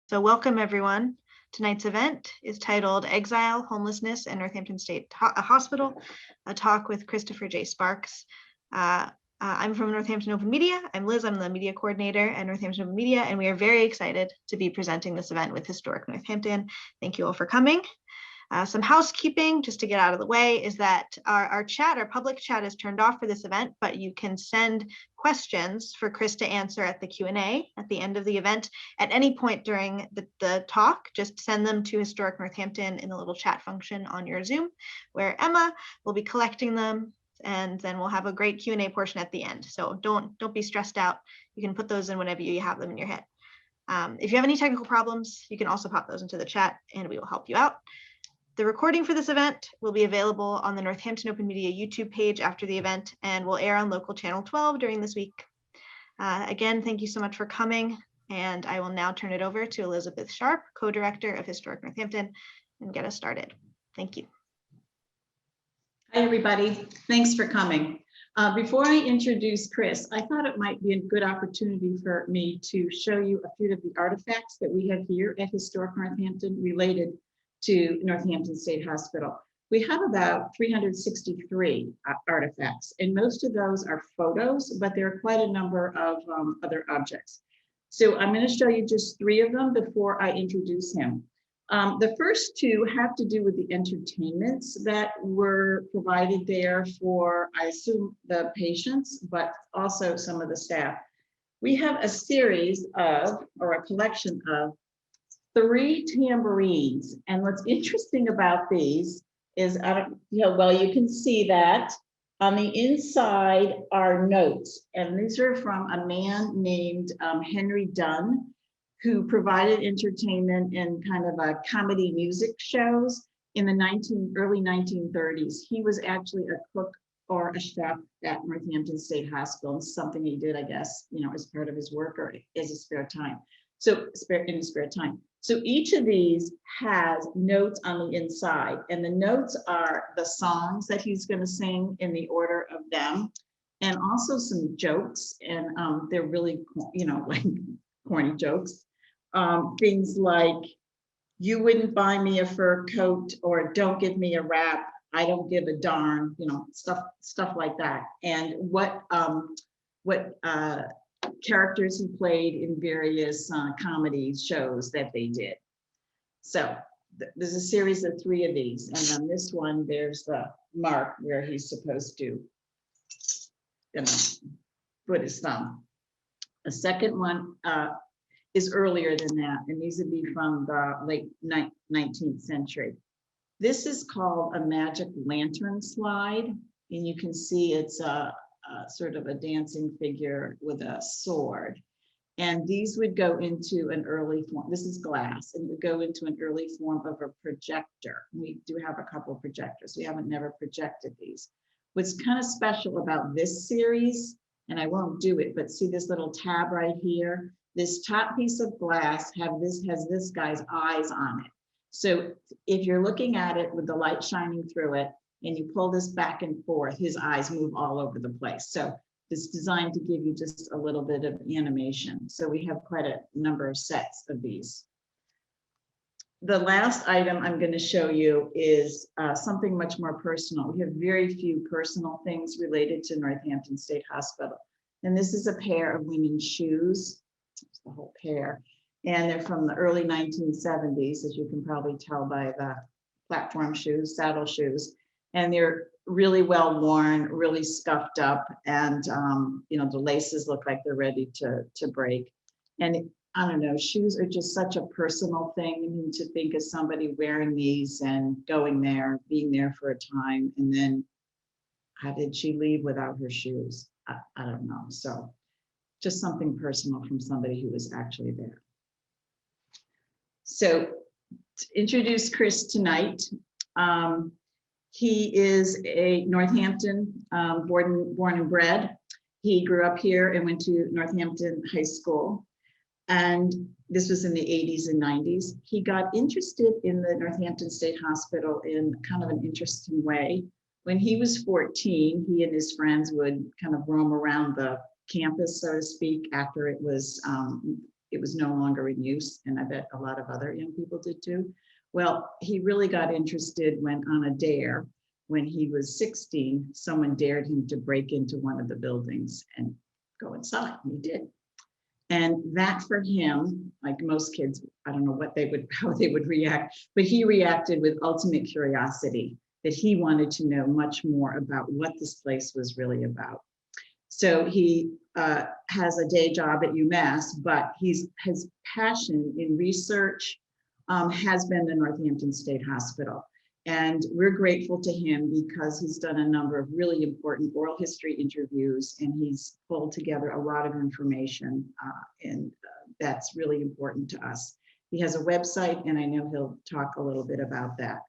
So welcome everyone. Tonight's event is titled Exile, Homelessness, and Northampton State Hospital, a talk with Christopher J. Sparks. I'm from Northampton Open Media. I'm Liz, I'm the media coordinator at Northampton Open Media, and we are very excited to be presenting this event with Historic Northampton. Thank you all for coming. Some housekeeping, just to get out of the way, is that our public chat is turned off for this event, but you can send questions for Chris to answer at the Q&A at the end of the event. At any point during the talk, just send them to Historic Northampton in the little chat function on your Zoom, where Emma will be collecting them, and then we'll have a great Q&A portion at the end. So don't be stressed out. You can put those in whenever you have them in your head. If you have any technical problems, you can also pop those into the chat and we will help you out. The recording for this event will be available on the Northampton Open Media YouTube page after the event and will air on local channel 12 during this week. Again, thank you so much for coming, and I will now turn it over to Elizabeth Sharp, co-director of Historic Northampton, and get us started. Thank you. Hi, everybody. Thanks for coming. Before I introduce Chris, I thought it might be a good opportunity for me to show you a few of the artifacts that we have here at Historic Northampton related to Northampton State Hospital. We have about 363 artifacts, and most of those are photos, but there are quite a number of other objects. So I'm going to show you just 3 of them before I introduce him. The first 2 have to do with the entertainments that were provided there for, I assume, the patients, but also some of the staff. We have a series of, or a collection of, 3 tambourines, and what's interesting about these is, well, you can see that on the inside are notes, and these are from a man named Henry Dunn, who provided entertainment in kind of a comedy music shows in the early 1930s. He was actually a cook or a chef at Northampton State Hospital. It's something he did, I guess, as part of his work or as a spare time. So in his spare time. So each of these has notes on the inside, and the notes are the songs that he's going to sing in the order of them, and also some jokes, and they're really, like corny jokes. Things like, "You wouldn't buy me a fur coat," or "Don't give me a rap, I don't give a darn," stuff like that. And what characters he played in various comedy shows that they did. So there's a series of 3 of these, and on this one there's the mark where he's supposed to put his thumb. The second one is earlier than that, and these would be from the late 19th century. This is called a magic lantern slide, and you can see it's sort of a dancing figure with a sword. And these would go into an early form. This is glass, and would go into an early form of a projector. We do have a couple of projectors. We haven't never projected these. What's kind of special about this series, and I won't do it, but see this little tab right here? This top piece of glass has this guy's eyes on it. So if you're looking at it with the light shining through it, and you pull this back and forth, his eyes move all over the place. So it's designed to give you just a little bit of animation. So we have quite a number of sets of these. The last item I'm going to show you is something much more personal. We have very few personal things related to Northampton State Hospital. And this is a pair of Weaning Shoes. It's the whole pair. And they're from the early 1970s, as you can probably tell by the platform shoes, saddle shoes. And they're really well worn, really scuffed up, and the laces look like they're ready to break. And I don't know, shoes are just such a personal thing. I mean, to think of somebody wearing these and going there, being there for a time, and then how did she leave without her shoes? I don't know. So just something personal from somebody who was actually there. So to introduce Chris tonight. He is a Northampton born and bred. He grew up here and went to Northampton High School. And this was in the 80s and 90s. He got interested in the Northampton State Hospital in kind of an interesting way. When he was 14, he and his friends would kind of roam around the campus, so to speak, after it was it was no longer in use, and I bet a lot of other young people did too. Well, he really got interested when on a dare, when he was 16, someone dared him to break into one of the buildings and go inside, and he did. And that for him, like most kids, I don't know how they would react, but he reacted with ultimate curiosity that he wanted to know much more about what this place was really about. So he has a day job at UMass, but his passion in research has been the Northampton State Hospital. And we're grateful to him because he's done a number of really important oral history interviews, and he's pulled together a lot of information, and that's really important to us. He has a website, and I know he'll talk a little bit about that.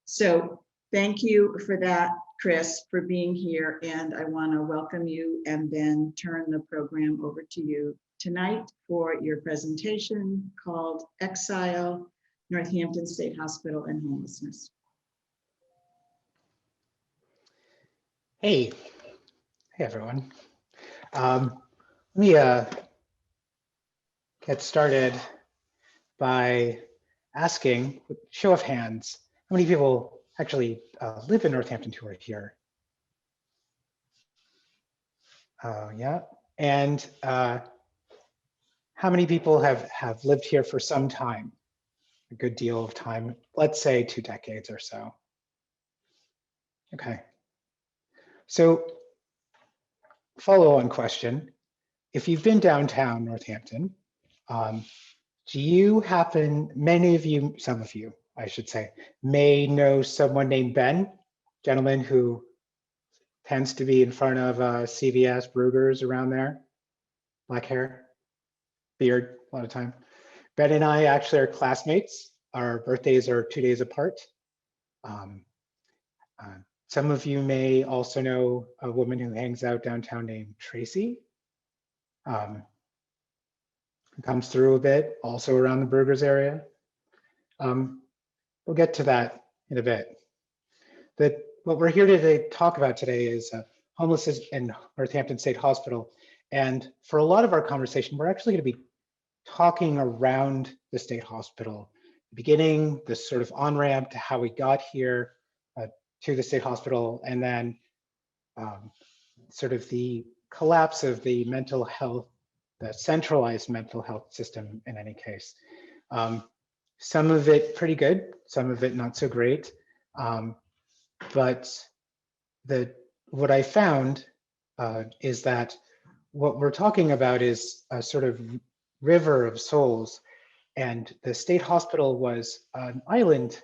So thank you for that, Chris, for being here, and I want to welcome you and then turn the program over to you tonight for your presentation called Exile, Northampton State Hospital and Homelessness. Hey everyone. Let me get started by asking, with show of hands, how many people actually live in Northampton who are here? Yeah, and how many people have lived here for some time? A good deal of time, let's say 2 decades or so. Okay. So, follow-on question, if you've been downtown Northampton, do you happen, many of you, some of you, I should say, may know someone named Ben, gentleman who tends to be in front of CVS, Brugger's around there, black hair, beard, a lot of time. Ben and I actually are classmates. Our birthdays are 2 days apart. Some of you may also know a woman who hangs out downtown named Tracy. Who comes through a bit, also around the Brugger's area. We'll get to that in a bit. What we're here to talk about today is homelessness in Northampton State Hospital. And for a lot of our conversation, we're actually going to be talking around the state hospital, beginning this sort of on-ramp to how we got here, to the state hospital, and then sort of the collapse of the mental health, the centralized mental health system in any case. Some of it pretty good, some of it not so great. But what I found is that what we're talking about is a sort of river of souls, and the state hospital was an island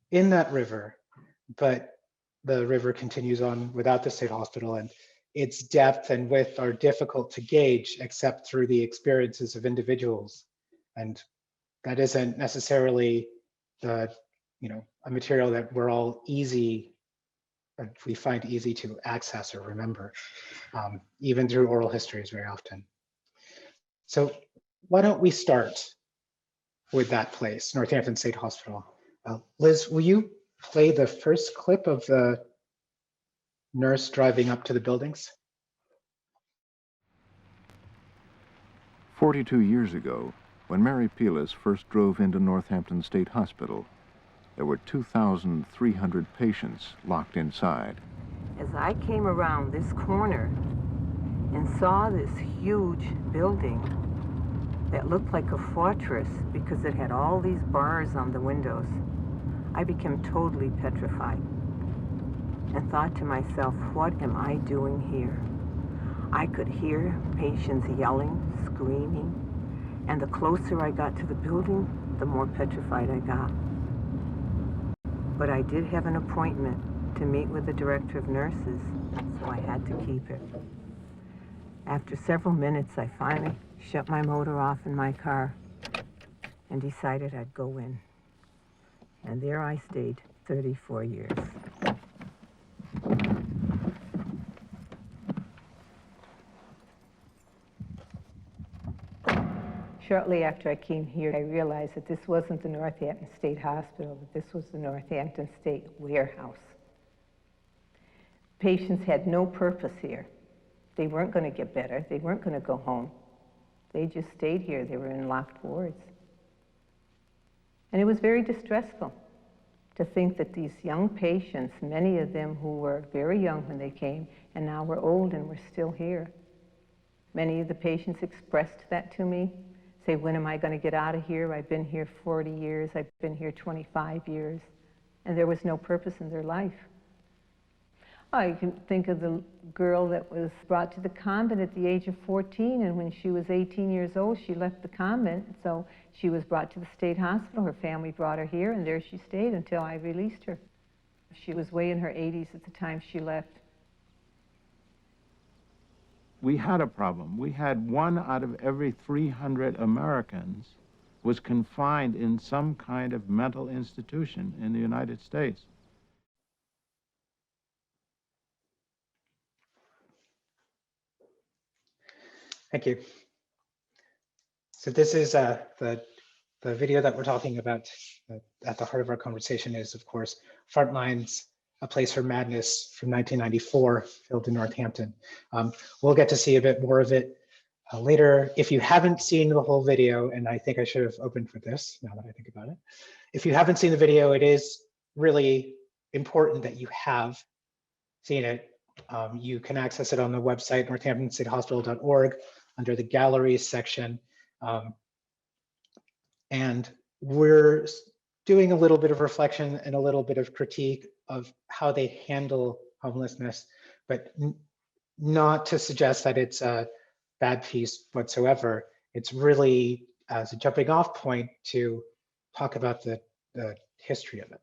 in that river, but the river continues on without the state hospital, and its depth and width are difficult to gauge except through the experiences of individuals. And that isn't necessarily a material that we're all we find easy to access or remember, even through oral histories very often. So why don't we start with that place, Northampton State Hospital. Liz, will you play the first clip of the nurse driving up to the buildings? 42 years ago, when Mary Peelis first drove into Northampton State Hospital, there were 2,300 patients locked inside. As I came around this corner and saw this huge building that looked like a fortress because it had all these bars on the windows, I became totally petrified and thought to myself, what am I doing here? I could hear patients yelling, screaming, and the closer I got to the building, the more petrified I got. But I did have an appointment to meet with the director of nurses, so I had to keep it. After several minutes, I finally shut my motor off in my car and decided I'd go in. And there I stayed 34 years. Shortly after I came here, I realized that this wasn't the Northampton State Hospital, but this was the Northampton State Warehouse. Patients had no purpose here. They weren't going to get better. They weren't going to go home. They just stayed here. They were in locked wards. And it was very distressful to think that these young patients, many of them who were very young when they came, and now we're old and we're still here. Many of the patients expressed that to me, say, when am I going to get out of here? I've been here 40 years, I've been here 25 years, and there was no purpose in their life. I can think of the girl that was brought to the convent at the age of 14, and when she was 18 years old, she left the convent, so she was brought to the state hospital. Her family brought her here, and there she stayed until I released her. She was way in her 80s at the time she left. We had a problem. We had 1 out of every 300 Americans was confined in some kind of mental institution in the United States. Thank you. So this is the video that we're talking about at the heart of our conversation is, of course, Frontline's A Place for Madness from 1994, filmed in Northampton. We'll get to see a bit more of it later. If you haven't seen the whole video, and I think I should have opened for this now that I think about it. If you haven't seen the video, it is really important that you have seen it. You can access it on the website, northamptonstatehospital.org, under the galleries section. And we're doing a little bit of reflection and a little bit of critique of how they handle homelessness, but not to suggest that it's a bad piece whatsoever. It's really as a jumping off point to talk about the history of it.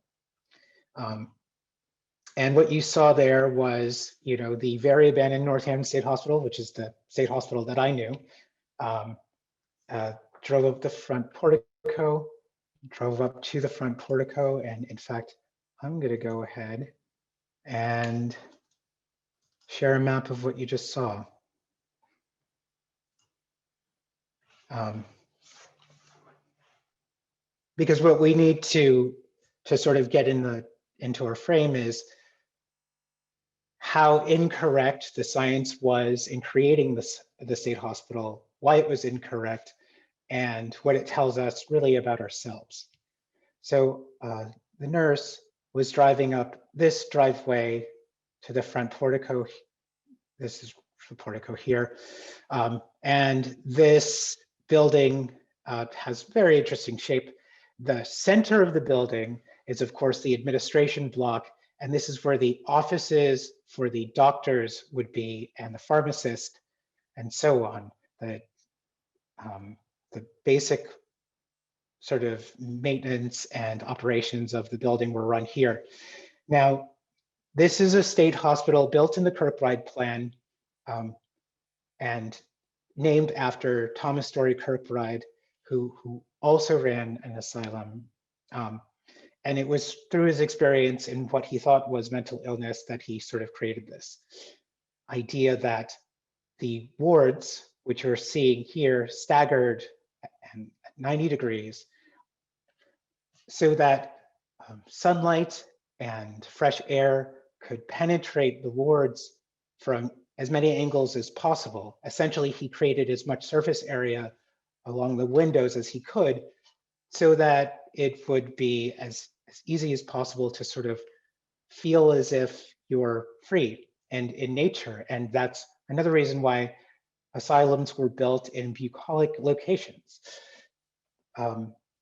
And what you saw there was, the very abandoned Northampton State Hospital, which is the state hospital that I knew, drove up the front portico, drove up to the front portico. And in fact, I'm going to go ahead and share a map of what you just saw. Because what we need to sort of get into our frame is how incorrect the science was in creating the state hospital, why it was incorrect, and what it tells us really about ourselves. So the nurse was driving up this driveway to the front portico. This is the portico here. And this building has very interesting shape. The center of the building is, of course, the administration block. And this is where the offices for the doctors would be, and the pharmacist, and so on. The basic sort of maintenance and operations of the building were run here. Now, this is a state hospital built in the Kirkbride plan and named after Thomas Story Kirkbride, who also ran an asylum. And it was through his experience in what he thought was mental illness that he sort of created this idea that the wards, which you're seeing here, staggered and at 90 degrees, so that sunlight and fresh air could penetrate the wards from as many angles as possible. Essentially, he created as much surface area along the windows as he could, so that it would be as easy as possible to sort of feel as if you're free and in nature. And that's another reason why asylums were built in bucolic locations,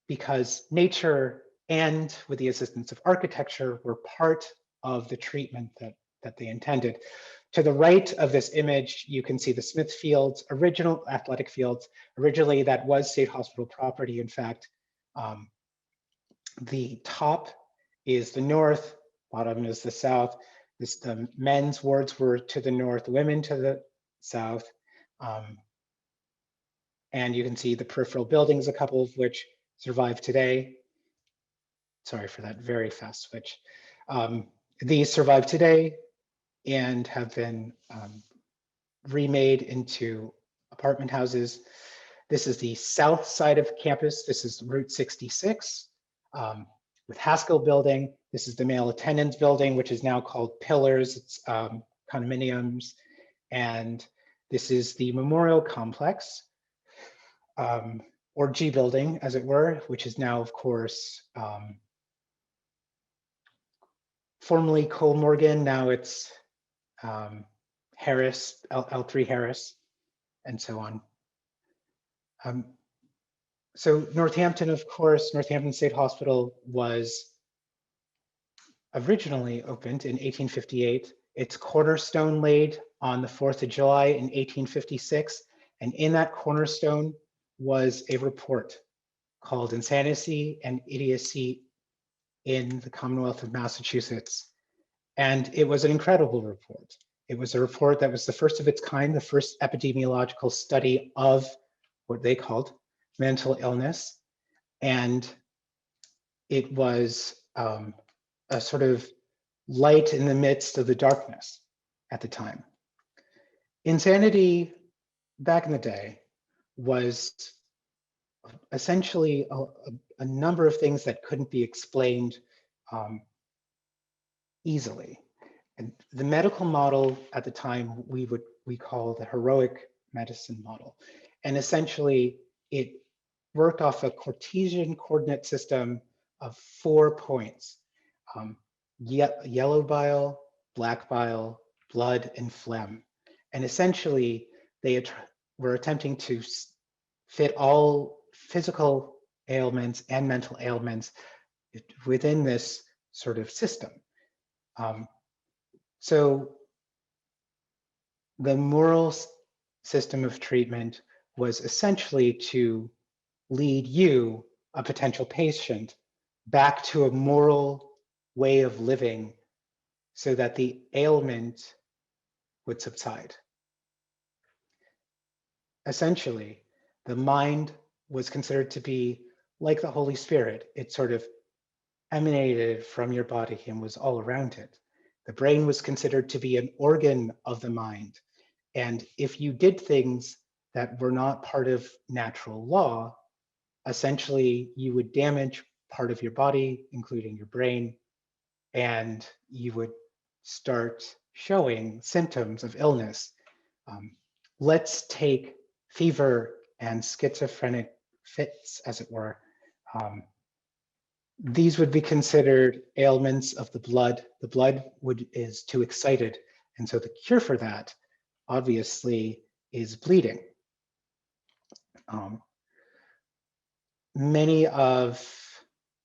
because nature and with the assistance of architecture were part of the treatment that they intended. To the right of this image, you can see the Smith Fields, original athletic fields. Originally, that was state hospital property, in fact. The top is the north, bottom is the south. The men's wards were to the north, women to the south. And you can see the peripheral buildings, a couple of which survive today. Sorry for that very fast switch. These survive today and have been remade into apartment houses. This is the south side of campus. This is Route 66 with Haskell Building. This is the male attendance building, which is now called Pillars. It's condominiums. And this is the Memorial Complex, or G building, as it were, which is now, of course, formerly Cole Morgan. Now it's Harris, L3 Harris, and so on. So Northampton, of course, Northampton State Hospital was originally opened in 1858. Its cornerstone laid on the 4th of July in 1856. And in that cornerstone was a report called Insanity and Idiocy in the Commonwealth of Massachusetts. And it was an incredible report. It was a report that was the first of its kind, the first epidemiological study of what they called mental illness. And it was a sort of light in the midst of the darkness at the time. Insanity back in the day was essentially a number of things that couldn't be explained easily. And the medical model at the time we call the heroic medicine model. And essentially it worked off a Cartesian coordinate system of 4 points: yellow bile, black bile, blood, and phlegm. And essentially they were attempting to fit all physical ailments and mental ailments within this sort of system. So the moral system of treatment was essentially to lead you, a potential patient, back to a moral way of living so that the ailment would subside. Essentially, the mind was considered to be like the Holy Spirit. It sort of emanated from your body and was all around it. The brain was considered to be an organ of the mind. And if you did things that were not part of natural law, essentially you would damage part of your body, including your brain, and you would start showing symptoms of illness. Let's take fever and schizophrenic fits, as it were. These would be considered ailments of the blood. The blood is too excited. And so the cure for that, obviously, is bleeding. Many of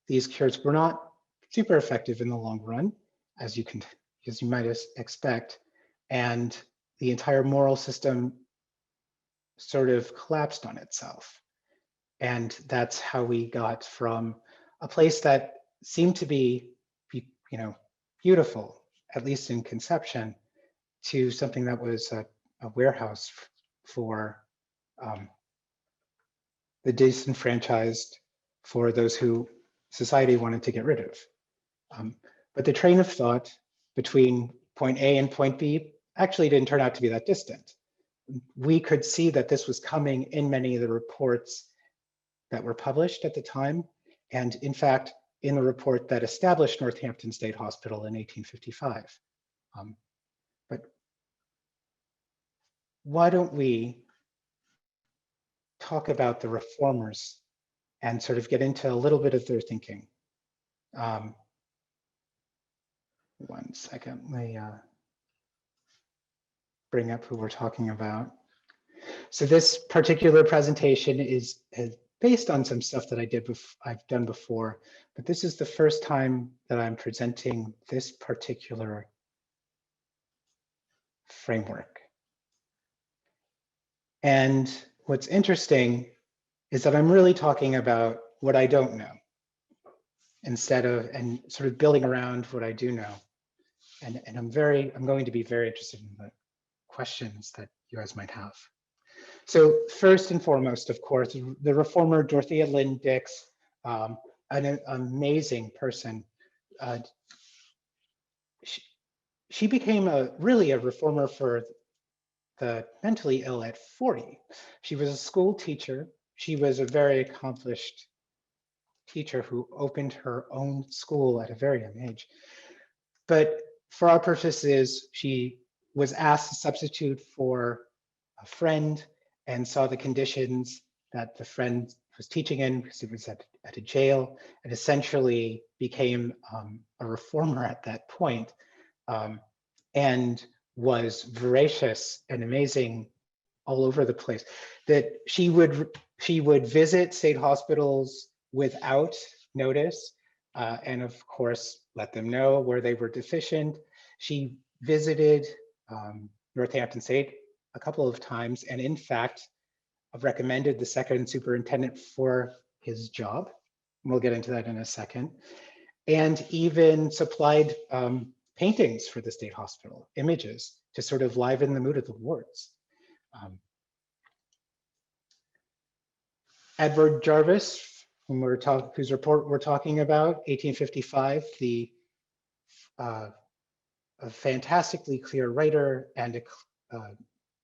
these cures were not super effective in the long run, as you might expect. And the entire moral system sort of collapsed on itself. And that's how we got from a place that seemed to be, beautiful, at least in conception, to something that was a warehouse for the disenfranchised, for those who society wanted to get rid of. But the train of thought between point A and point B actually didn't turn out to be that distant. We could see that this was coming in many of the reports that were published at the time. And in fact, in the report that established Northampton State Hospital in 1855. But why don't we talk about the reformers and sort of get into a little bit of their thinking? One second, let me bring up who we're talking about. So this particular presentation is based on some stuff that I've done before, but this is the first time that I'm presenting this particular framework. And what's interesting is that I'm really talking about what I don't know and sort of building around what I do know. And I'm going to be very interested in the questions that you guys might have. So first and foremost, of course, the reformer Dorothea Lynn Dix, an amazing person. She became really a reformer for the mentally ill at 40. She was a school teacher. She was a very accomplished teacher who opened her own school at a very young age. But for our purposes, she was asked to substitute for a friend and saw the conditions that the friend was teaching in, because he was at a jail, and essentially became a reformer at that point, and was voracious and amazing all over the place. That she would visit state hospitals without notice, and of course let them know where they were deficient. She visited Northampton State a couple of times, and in fact recommended the second superintendent for his job. We'll get into that in a second. And even supplied paintings for the state hospital, images to sort of liven the mood of the wards. Edward Jarvis, whose report we're talking about, 1855, a fantastically clear writer and a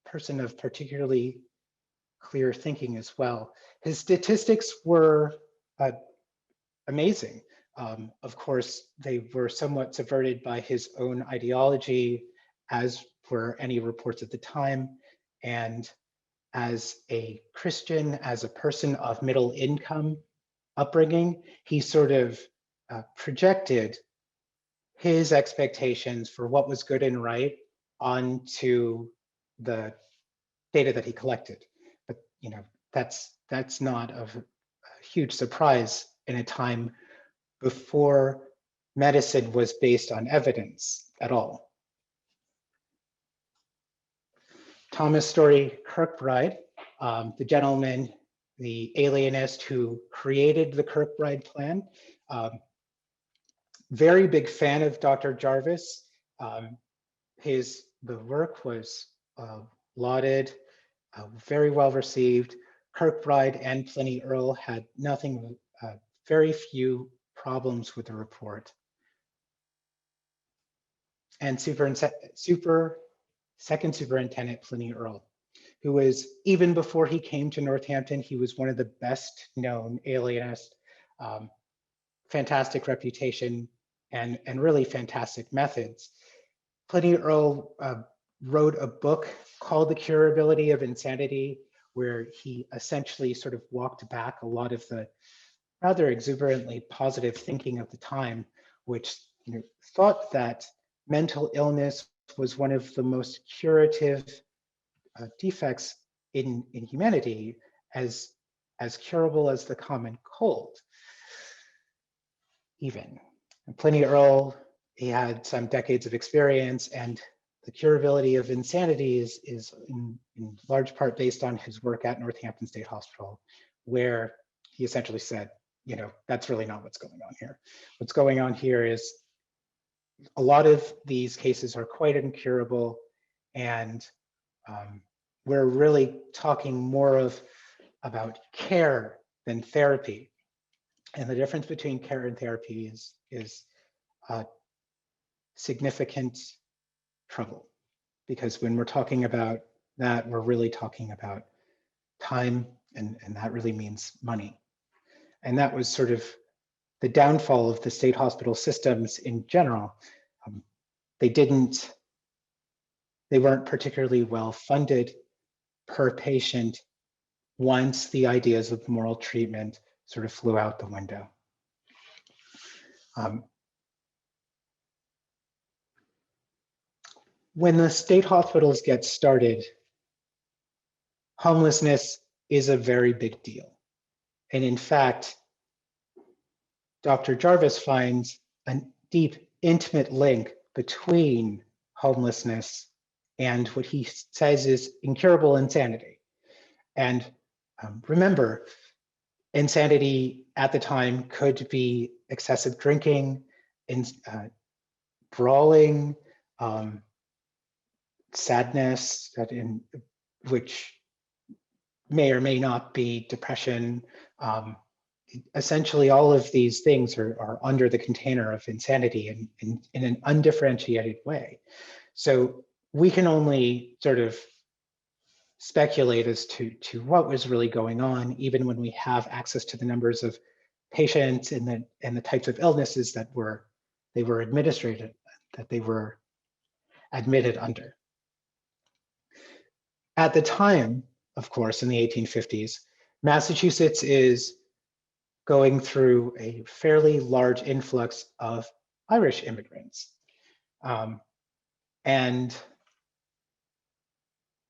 person of particularly clear thinking as well. His statistics were amazing. Of course, they were somewhat subverted by his own ideology, as were any reports at the time. And as a Christian, as a person of middle income upbringing, he sort of projected his expectations for what was good and right onto the data that he collected. But that's not of a huge surprise in a time before medicine was based on evidence at all. Thomas Story Kirkbride, the gentleman, the alienist who created the Kirkbride plan, very big fan of Dr. Jarvis. The work was lauded, very well received. Kirkbride and Pliny Earl had very few problems with the report. And second superintendent Pliny Earl, who was, even before he came to Northampton, he was one of the best known alienists, fantastic reputation, and really fantastic methods. Pliny Earl wrote a book called The Curability of Insanity, where he essentially sort of walked back a lot of the rather exuberantly positive thinking of the time, which thought that mental illness was one of the most curative defects in humanity, as curable as the common cold. Even Pliny Earl, he had some decades of experience, and the curability of insanity is in large part based on his work at Northampton State Hospital, where he essentially said, that's really not what's going on here. What's going on here is a lot of these cases are quite incurable, and we're really talking more about care than therapy. And the difference between care and therapy is significant trouble, because when we're talking about that, we're really talking about time, and that really means money. And that was sort of the downfall of the state hospital systems in general. They weren't particularly well funded per patient once the ideas of moral treatment sort of flew out the window. When the state hospitals get started, homelessness is a very big deal. And in fact, Dr. Jarvis finds a deep, intimate link between homelessness and what he says is incurable insanity. And remember, insanity at the time could be excessive drinking, brawling, sadness, which may or may not be depression. Essentially, all of these things are under the container of insanity in an undifferentiated way. So we can only sort of speculate as to what was really going on, even when we have access to the numbers of patients and the types of illnesses that they were admitted under. At the time, of course, in the 1850s, Massachusetts is going through a fairly large influx of Irish immigrants. And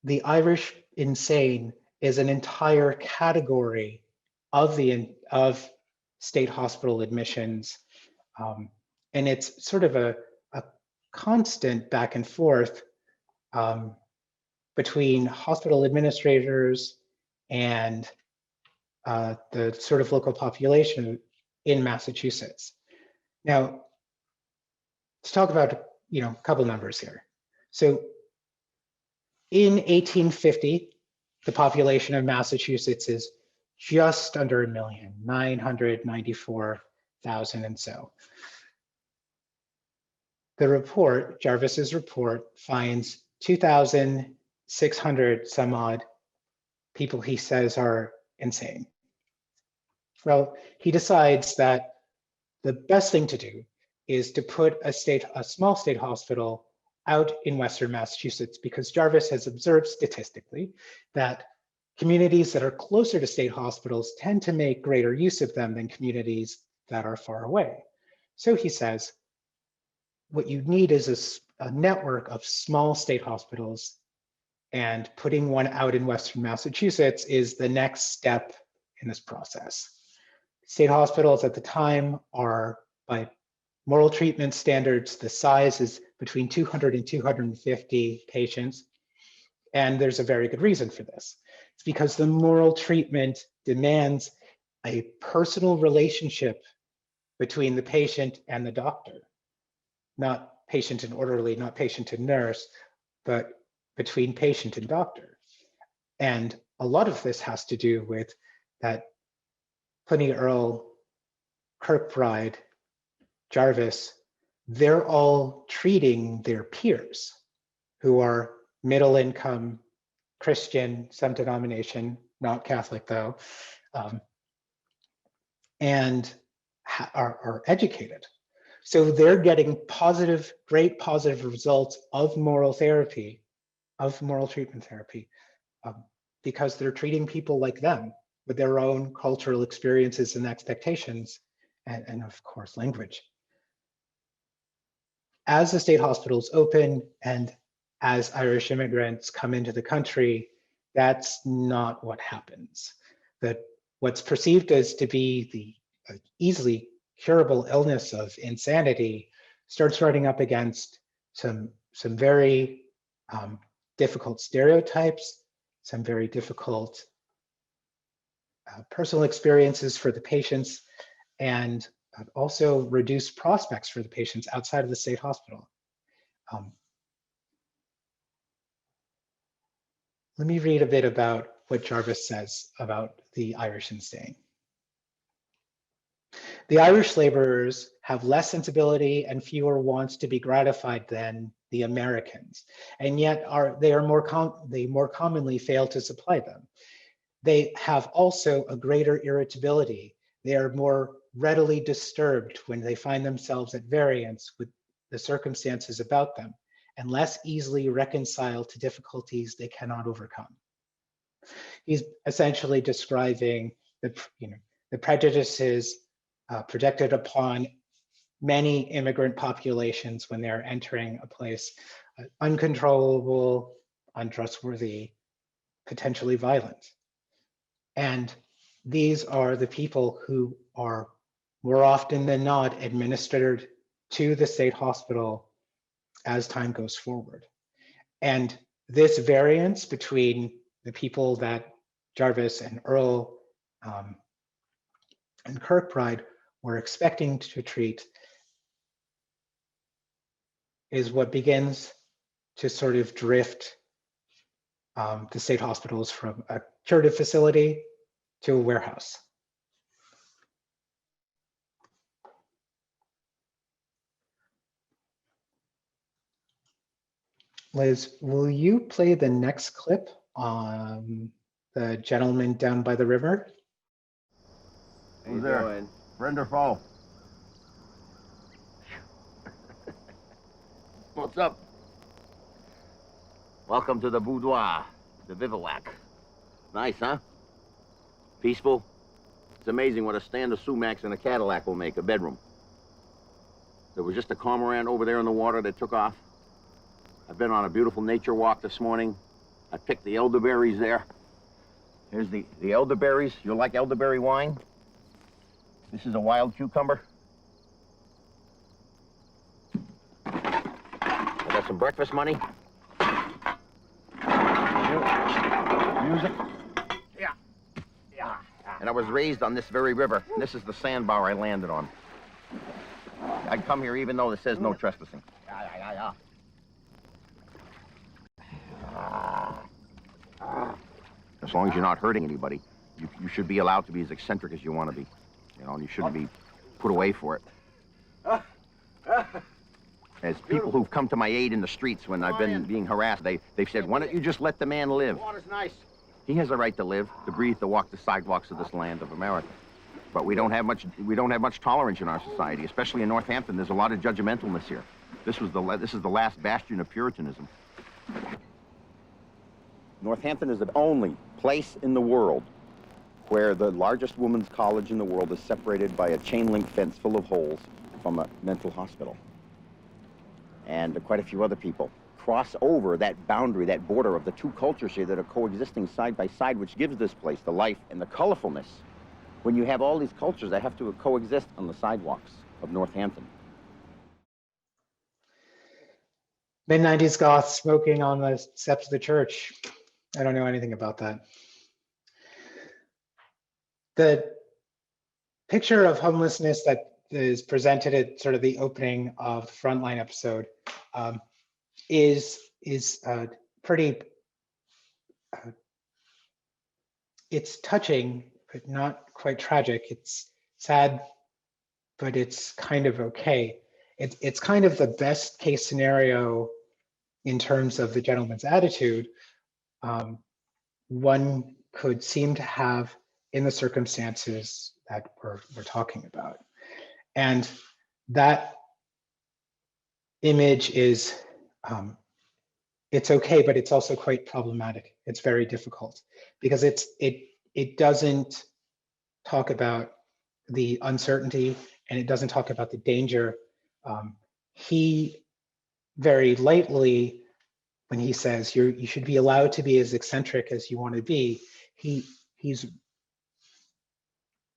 the Irish insane is an entire category of state hospital admissions. And it's sort of a constant back and forth between hospital administrators and the sort of local population in Massachusetts. Now, let's talk about a couple numbers here. So in 1850, the population of Massachusetts is just under 1 million, 994,000 and so. The report, Jarvis's report, finds 2,600 some odd people he says are insane. Well, he decides that the best thing to do is to put a small state hospital out in Western Massachusetts, because Jarvis has observed statistically that communities that are closer to state hospitals tend to make greater use of them than communities that are far away. So he says, what you need is a network of small state hospitals, and putting one out in Western Massachusetts is the next step in this process. State hospitals at the time are, by moral treatment standards, the size is between 200 and 250 patients. And there's a very good reason for this. It's because the moral treatment demands a personal relationship between the patient and the doctor, not patient and orderly, not patient and nurse, but between patient and doctor. And a lot of this has to do with that Pliny Earl, Kirkbride, Jarvis, they're all treating their peers who are middle income, Christian, some denomination, not Catholic though, and are educated. So they're getting great positive results of moral therapy, of moral treatment therapy, because they're treating people like them with their own cultural experiences and expectations, and of course, language. As the state hospitals open and as Irish immigrants come into the country, that's not what happens. That what's perceived as to be the easily curable illness of insanity starts running up against some very difficult stereotypes, some very difficult personal experiences for the patients, and also reduced prospects for the patients outside of the state hospital. Let me read a bit about what Jarvis says about the Irish insane. The Irish laborers have less sensibility and fewer wants to be gratified than the Americans, and yet they more commonly fail to supply them. They have also a greater irritability. They are more readily disturbed when they find themselves at variance with the circumstances about them, and less easily reconciled to difficulties they cannot overcome. He's essentially describing the prejudices projected upon many immigrant populations when they're entering a place uncontrollable, untrustworthy, potentially violent. And these are the people who are more often than not administered to the state hospital as time goes forward. And this variance between the people that Jarvis and Earl and Kirkbride were expecting to treat is what begins to sort of drift the state hospitals from a curative facility to a warehouse. Liz, will you play the next clip on the gentleman down by the river? Who's there? Friend or foe? What's up? Welcome to the boudoir, the bivouac. Nice, huh? Peaceful. It's amazing what a stand of sumacs and a Cadillac will make, a bedroom. There was just a cormorant over there in the water that took off. I've been on a beautiful nature walk this morning. I picked the elderberries there. Here's the elderberries. You'll like elderberry wine. This is a wild cucumber. I got some breakfast money. Music. Yeah. Yeah. And I was raised on this very river. And this is the sandbar I landed on. I'd come here even though it says no trespassing. As long as you're not hurting anybody, you should be allowed to be as eccentric as you want to be. You know, and you shouldn't be put away for it. As people who've come to my aid in the streets when I've been being harassed, they've said, why don't you just let the man live? Water's nice. He has a right to live, to breathe, to walk the sidewalks of this land of America. But we don't have much tolerance in our society, especially in Northampton. There's a lot of judgmentalness here. This is the last bastion of Puritanism. Northampton is the only place in the world where the largest women's college in the world is separated by a chain link fence full of holes from a mental hospital. And quite a few other people cross over that boundary, that border of the two cultures here that are coexisting side by side, which gives this place the life and the colorfulness. When you have all these cultures that have to coexist on the sidewalks of Northampton. Mid-90s goths smoking on the steps of the church. I don't know anything about that. The picture of homelessness that is presented at sort of the opening of the Frontline episode is pretty, it's touching, but not quite tragic. It's sad, but it's kind of okay. It's kind of the best case scenario in terms of the gentleman's attitude one could seem to have in the circumstances that we're talking about. And that image is, it's okay, but it's also quite problematic. It's very difficult because it doesn't talk about the uncertainty and it doesn't talk about the danger. He very lightly, when he says you should be allowed to be as eccentric as you want to be, he's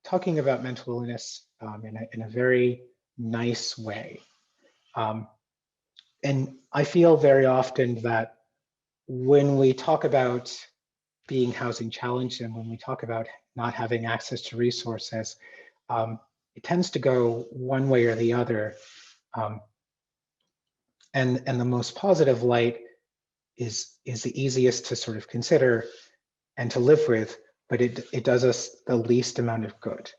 talking about mental illness in a very nice way. And I feel very often that when we talk about being housing challenged and when we talk about not having access to resources, it tends to go one way or the other. And the most positive light is the easiest to sort of consider and to live with, but it does us the least amount of good.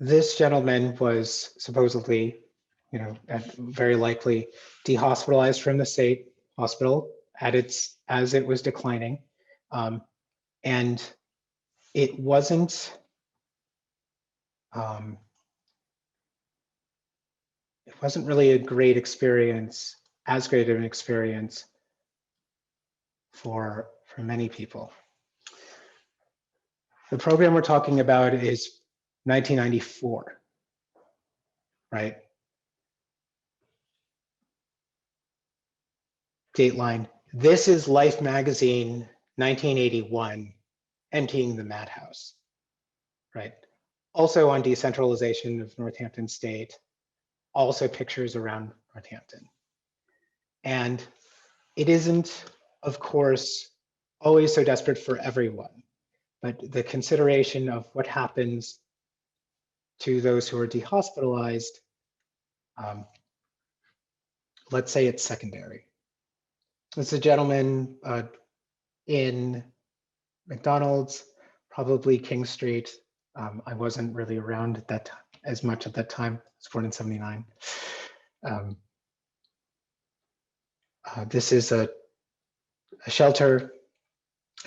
This gentleman was supposedly, very likely dehospitalized from the state hospital as it was declining, and it wasn't. It wasn't really a great experience, as great of an experience for many people. The program we're talking about is 1994, right? Dateline. This is Life magazine, 1981, emptying the madhouse, right? Also on decentralization of Northampton State, also pictures around Northampton. And it isn't, of course, always so desperate for everyone, but the consideration of what happens to those who are dehospitalized, let's say it's secondary. It's a gentleman in McDonald's, probably King Street. I wasn't really around at that as much at that time. I was born in '79. This is a shelter.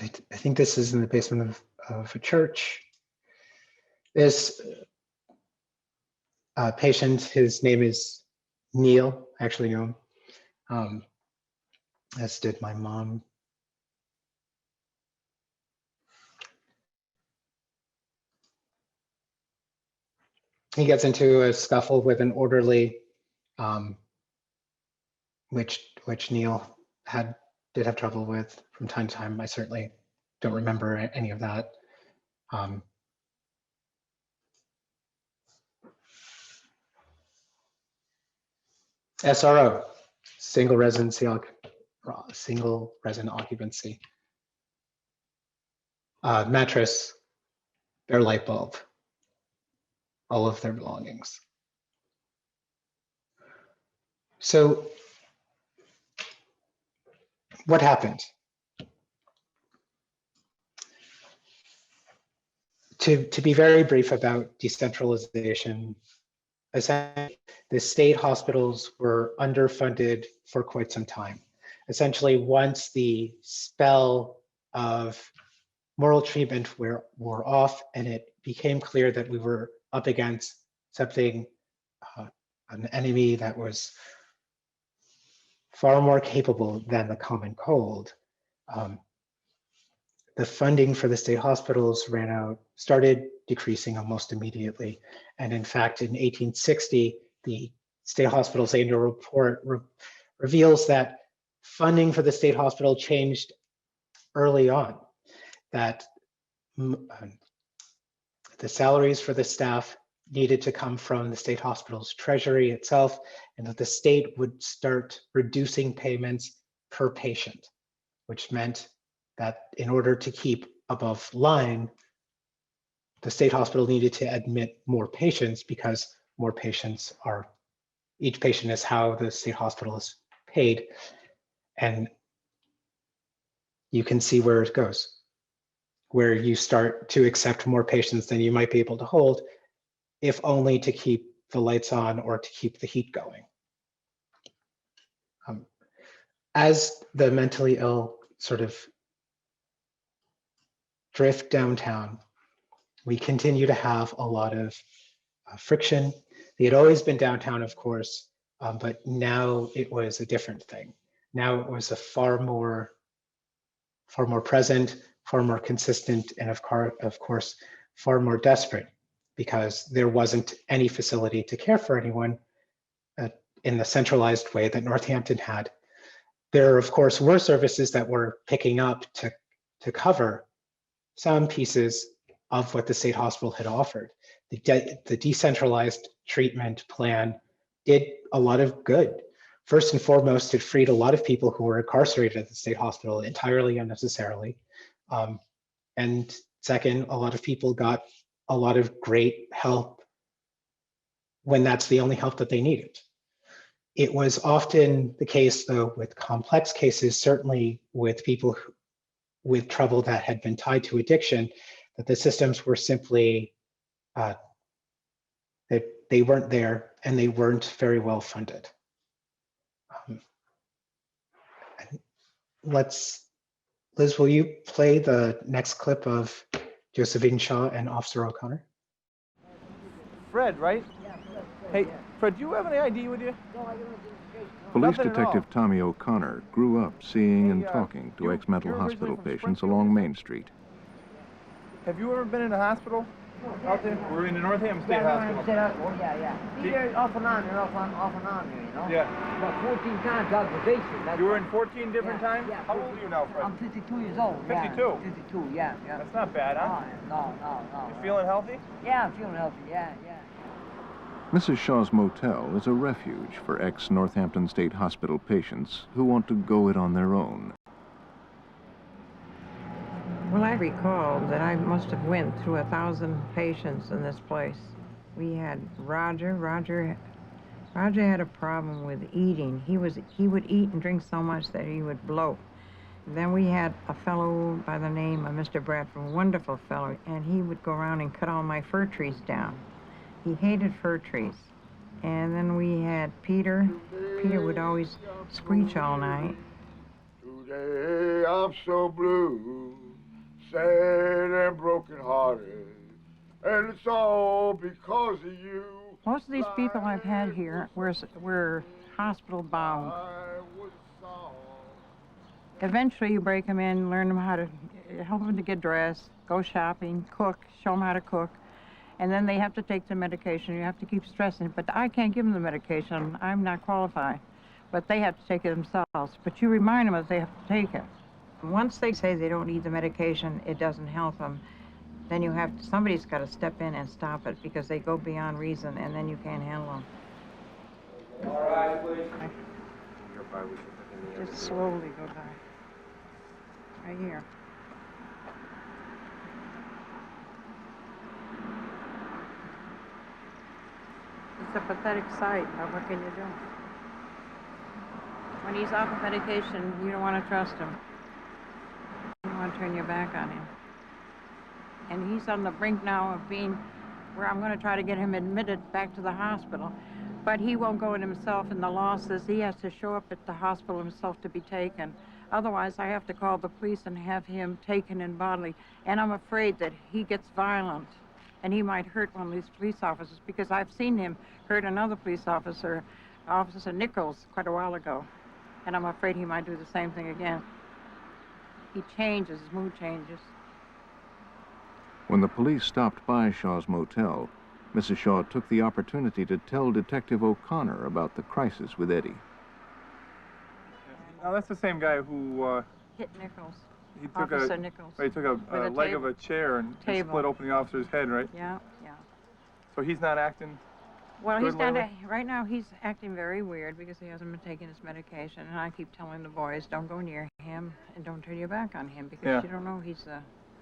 I think this is in the basement of a church. This patient, his name is Neil. I actually know him, as did my mom. he gets into a scuffle with an orderly, which Neil did have trouble with from time to time. I certainly don't remember any of that. SRO, single resident occupancy. Mattress, their light bulb, all of their belongings. So what happened? To be very brief about decentralization, essentially, the state hospitals were underfunded for quite some time. Essentially, once the spell of moral treatment wore off and it became clear that we were up against something, an enemy that was far more capable than the common cold, the funding for the state hospitals started decreasing almost immediately. And in fact, in 1860, the state hospital's annual report reveals that funding for the state hospital changed early on, that the salaries for the staff needed to come from the state hospital's treasury itself, and that the state would start reducing payments per patient, which meant that in order to keep above line, the state hospital needed to admit more patients, because more patients each patient is how the state hospital is paid. And you can see where it goes, where you start to accept more patients than you might be able to hold, if only to keep the lights on or to keep the heat going. As the mentally ill sort of drift downtown, we continue to have a lot of friction. They had always been downtown, of course, but now it was a different thing. Now it was a far more present, far more consistent, and of course, far more desperate, because there wasn't any facility to care for anyone in the centralized way that Northampton had. There, of course, were services that were picking up to cover some pieces of what the state hospital had offered. The decentralized treatment plan did a lot of good. First and foremost, it freed a lot of people who were incarcerated at the state hospital entirely unnecessarily. And second, a lot of people got a lot of great help when that's the only help that they needed. It was often the case, though, with complex cases, certainly with people with trouble that had been tied to addiction, that the systems were simply, they weren't there and they weren't very well funded. Liz, will you play the next clip of Josephine Shaw and Officer O'Connor? Fred, right? Yeah, Fred. Hey, Fred, do you have any ID with you? No, I don't. Police Detective Tommy O'Connor grew up seeing and talking to ex-mental hospital patients along Main Street. Have you ever been in a hospital out there? We're in the Northampton State Hospital. Oh, yeah. Be there off and on, off and on, you know? Yeah. About 14 times observation. You were in 14 different times? Yeah. How old are you now, Fred? I'm 52 years old. 52? Yeah. 52, yeah. That's not bad, huh? No. You feeling healthy? Yeah, I'm feeling healthy, yeah. Mrs. Shaw's motel is a refuge for ex-Northampton State Hospital patients who want to go it on their own. Well, I recall that I must have went through 1,000 patients in this place. We had Roger. Roger had a problem with eating. He would eat and drink so much that he would bloat. Then we had a fellow by the name of Mr. Bradford, a wonderful fellow, and he would go around and cut all my fir trees down. He hated fir trees. And then we had Peter. Peter would always screech all night. Today I'm so blue, sad and broken-hearted, and it's all because of you. Most of these people I've had here were hospital bound. Eventually you break them in, learn them how to, help them to get dressed, go shopping, cook, show them how to cook. And then they have to take the medication. You have to keep stressing, but I can't give them the medication. I'm not qualified, but they have to take it themselves. But you remind them that they have to take it. Once they say they don't need the medication, it doesn't help them, then you have to, somebody's got to step in and stop it because they go beyond reason and then you can't handle them. All right, please. Just slowly go by. Right here. It's a pathetic sight, but what can you do? When he's off of medication, you don't want to trust him. You don't want to turn your back on him. And he's on the brink now of being where I'm going to try to get him admitted back to the hospital. But he won't go in himself, and the law says he has to show up at the hospital himself to be taken. Otherwise, I have to call the police and have him taken in bodily. And I'm afraid that he gets violent, and he might hurt one of these police officers, because I've seen him hurt another police officer, Officer Nichols, quite a while ago. And I'm afraid he might do the same thing again. He changes, his mood changes. When the police stopped by Shaw's motel, Mrs. Shaw took the opportunity to tell Detective O'Connor about the crisis with Eddie. Now that's the same guy who Hit Nichols. he took Officer Nichols. He took a leg of a chair and split open the officer's head, right? Yeah, yeah. So he's not acting. Well, good he's not. lately? Right now, he's acting very weird because he hasn't been taking his medication, and I keep telling the boys, don't go near him and don't turn your back on him because you don't know he's.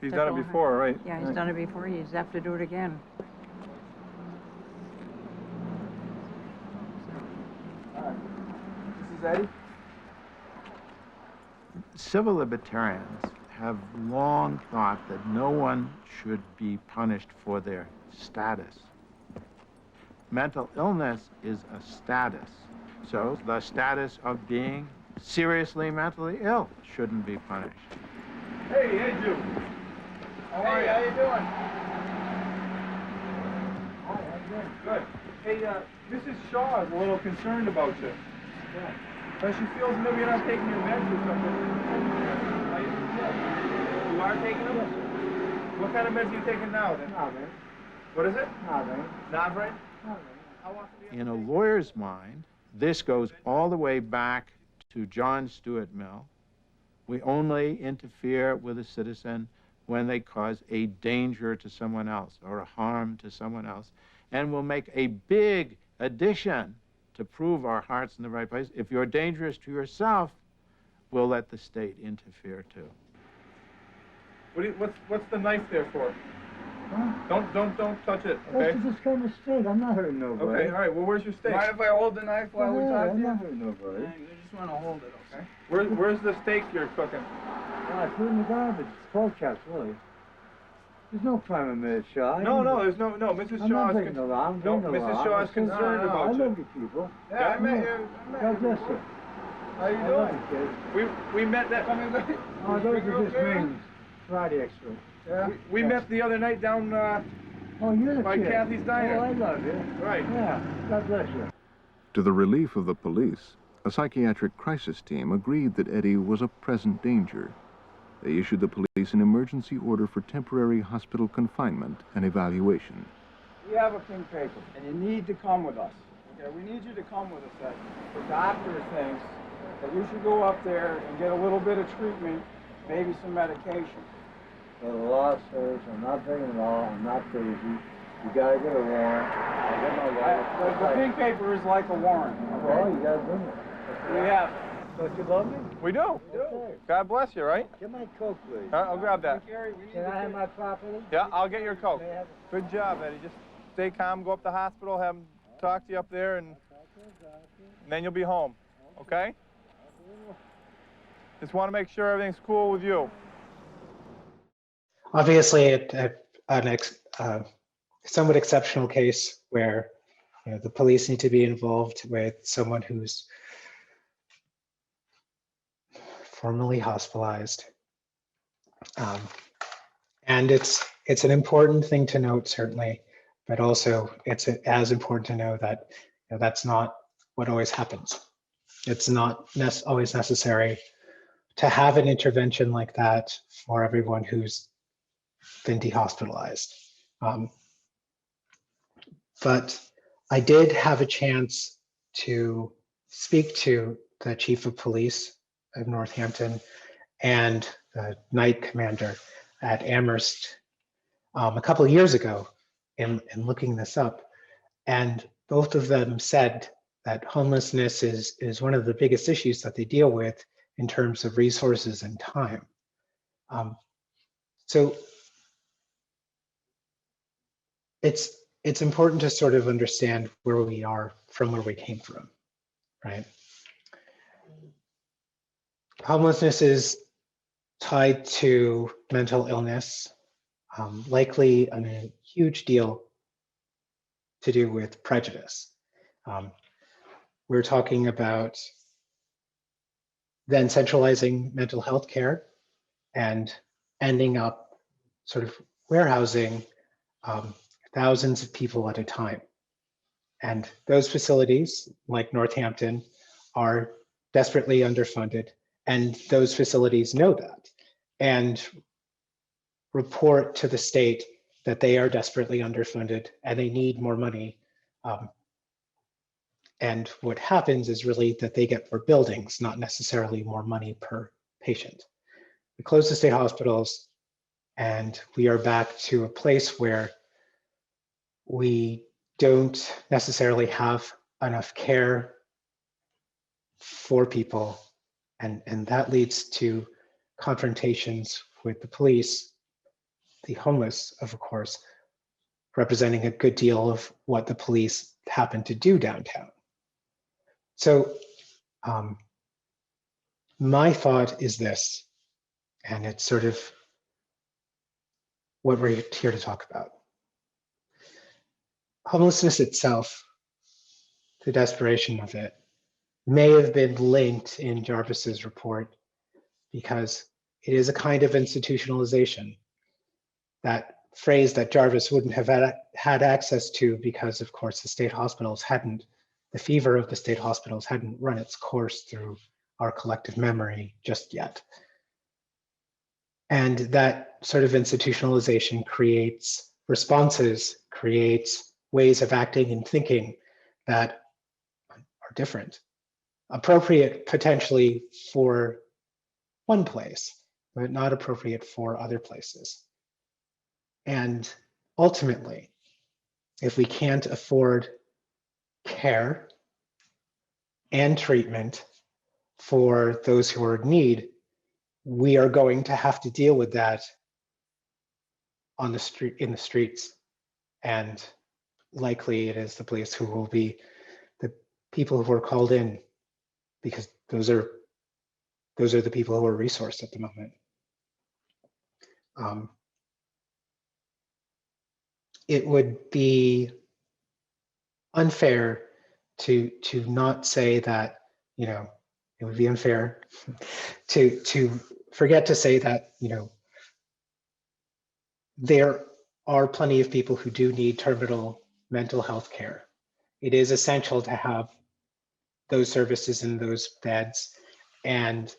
He's done it before, right? Yeah, he's done it before. He's have to do it again. All right. This is Eddie. Civil libertarians have long thought that no one should be punished for their status. Mental illness is a status. So the status of being seriously mentally ill shouldn't be punished. Hey, Eddie. How are you? How you doing? Hi, how you doing? Good. Hey, Mrs. Shaw is a little concerned about you. Yeah. But she feels maybe you're not taking your meds or something. You are taking them? Yes. What kind of meds are you taking now then? Nothing. What is it? Nothing. Nothing? In a lawyer's mind, this goes all the way back to John Stuart Mill. We only interfere with a citizen when they cause a danger to someone else or a harm to someone else. And we'll make a big addition to prove our heart's in the right place. If you're dangerous to yourself, we'll let the state interfere too. What's the knife there for? Huh? Don't touch it, okay? That's just kind of straight. I'm not hurting nobody. Okay, all right. Well, where's your steak? Mind if I hold the knife while we talk to I'm you? not hurting nobody. You just want to hold it, okay? Where's the steak you're cooking? I put it in the garbage. It's cold chops, really. There's no crime in Mrs. Shaw. No, there's no. Mrs. I'm Shaw not is breaking the law. I'm breaking the law. Mrs. Shaw is concerned about I you. love you people. Yeah, I met you. God bless you. How you I love doing? you, kids. We met that. Oh, those are just rings. Friday extra. Yeah. We met the other night down Oh, you're the by kid. Kathy's Diner. Oh, I love you. Right. Yeah. God bless you. To the relief of the police, a psychiatric crisis team agreed that Eddie was a present danger. They issued the police an emergency order for temporary hospital confinement and evaluation. We have a pink paper, and you need to come with us. Okay, we need you to come with us. The doctor thinks that you should go up there and get a little bit of treatment, maybe some medication. So the law says I'm not breaking the law. I'm not crazy. You gotta get a warrant. I get my wife. The pink paper is like a warrant. Well, Okay? you gotta bring it. We have. Don't you love me? We do. Okay. God bless you, right? Get my Coke, please. I'll grab that. Can I have my property? Yeah, I'll get your Coke. May I have- Good job, Eddie. Just stay calm, go up to the hospital, have them talk to you up there, and then you'll be home, okay? Just want to make sure everything's cool with you. Obviously, an somewhat exceptional case where the police need to be involved with someone who's formerly hospitalized, and it's an important thing to note, certainly, but also it's as important to know that that's not what always happens. It's not always necessary to have an intervention like that for everyone who's been dehospitalized. But I did have a chance to speak to the chief of police of Northampton and the night commander at Amherst a couple of years ago in looking this up. And both of them said that homelessness is one of the biggest issues that they deal with in terms of resources and time. So it's important to sort of understand where we are from where we came from, right? Homelessness is tied to mental illness, likely a huge deal to do with prejudice. We're talking about then centralizing mental health care and ending up sort of warehousing thousands of people at a time. And those facilities, like Northampton, are desperately underfunded, and those facilities know that and report to the state that they are desperately underfunded and they need more money. And what happens is really that they get more buildings, not necessarily more money per patient. We close the state hospitals and we are back to a place where we don't necessarily have enough care for people. And that leads to confrontations with the police, the homeless, of course, representing a good deal of what the police happen to do downtown. So my thought is this, and it's sort of what we're here to talk about. Homelessness itself, the desperation of it, may have been linked in Jarvis's report because it is a kind of institutionalization. That phrase that Jarvis wouldn't have had access to because, of course, the state hospitals hadn't, the fever of the state hospitals hadn't run its course through our collective memory just yet. And that sort of institutionalization creates responses, creates ways of acting and thinking that are different, appropriate potentially for one place, but not appropriate for other places. And ultimately, if we can't afford care and treatment for those who are in need, we are going to have to deal with that on the street, in the streets. And likely it is the police who will be the people who are called in, because those are the people who are resourced at the moment. It would be unfair to not say that, you know, it would be unfair to forget to say that, you know, there are plenty of people who do need terminal mental health care. It is essential to have those services in those beds. And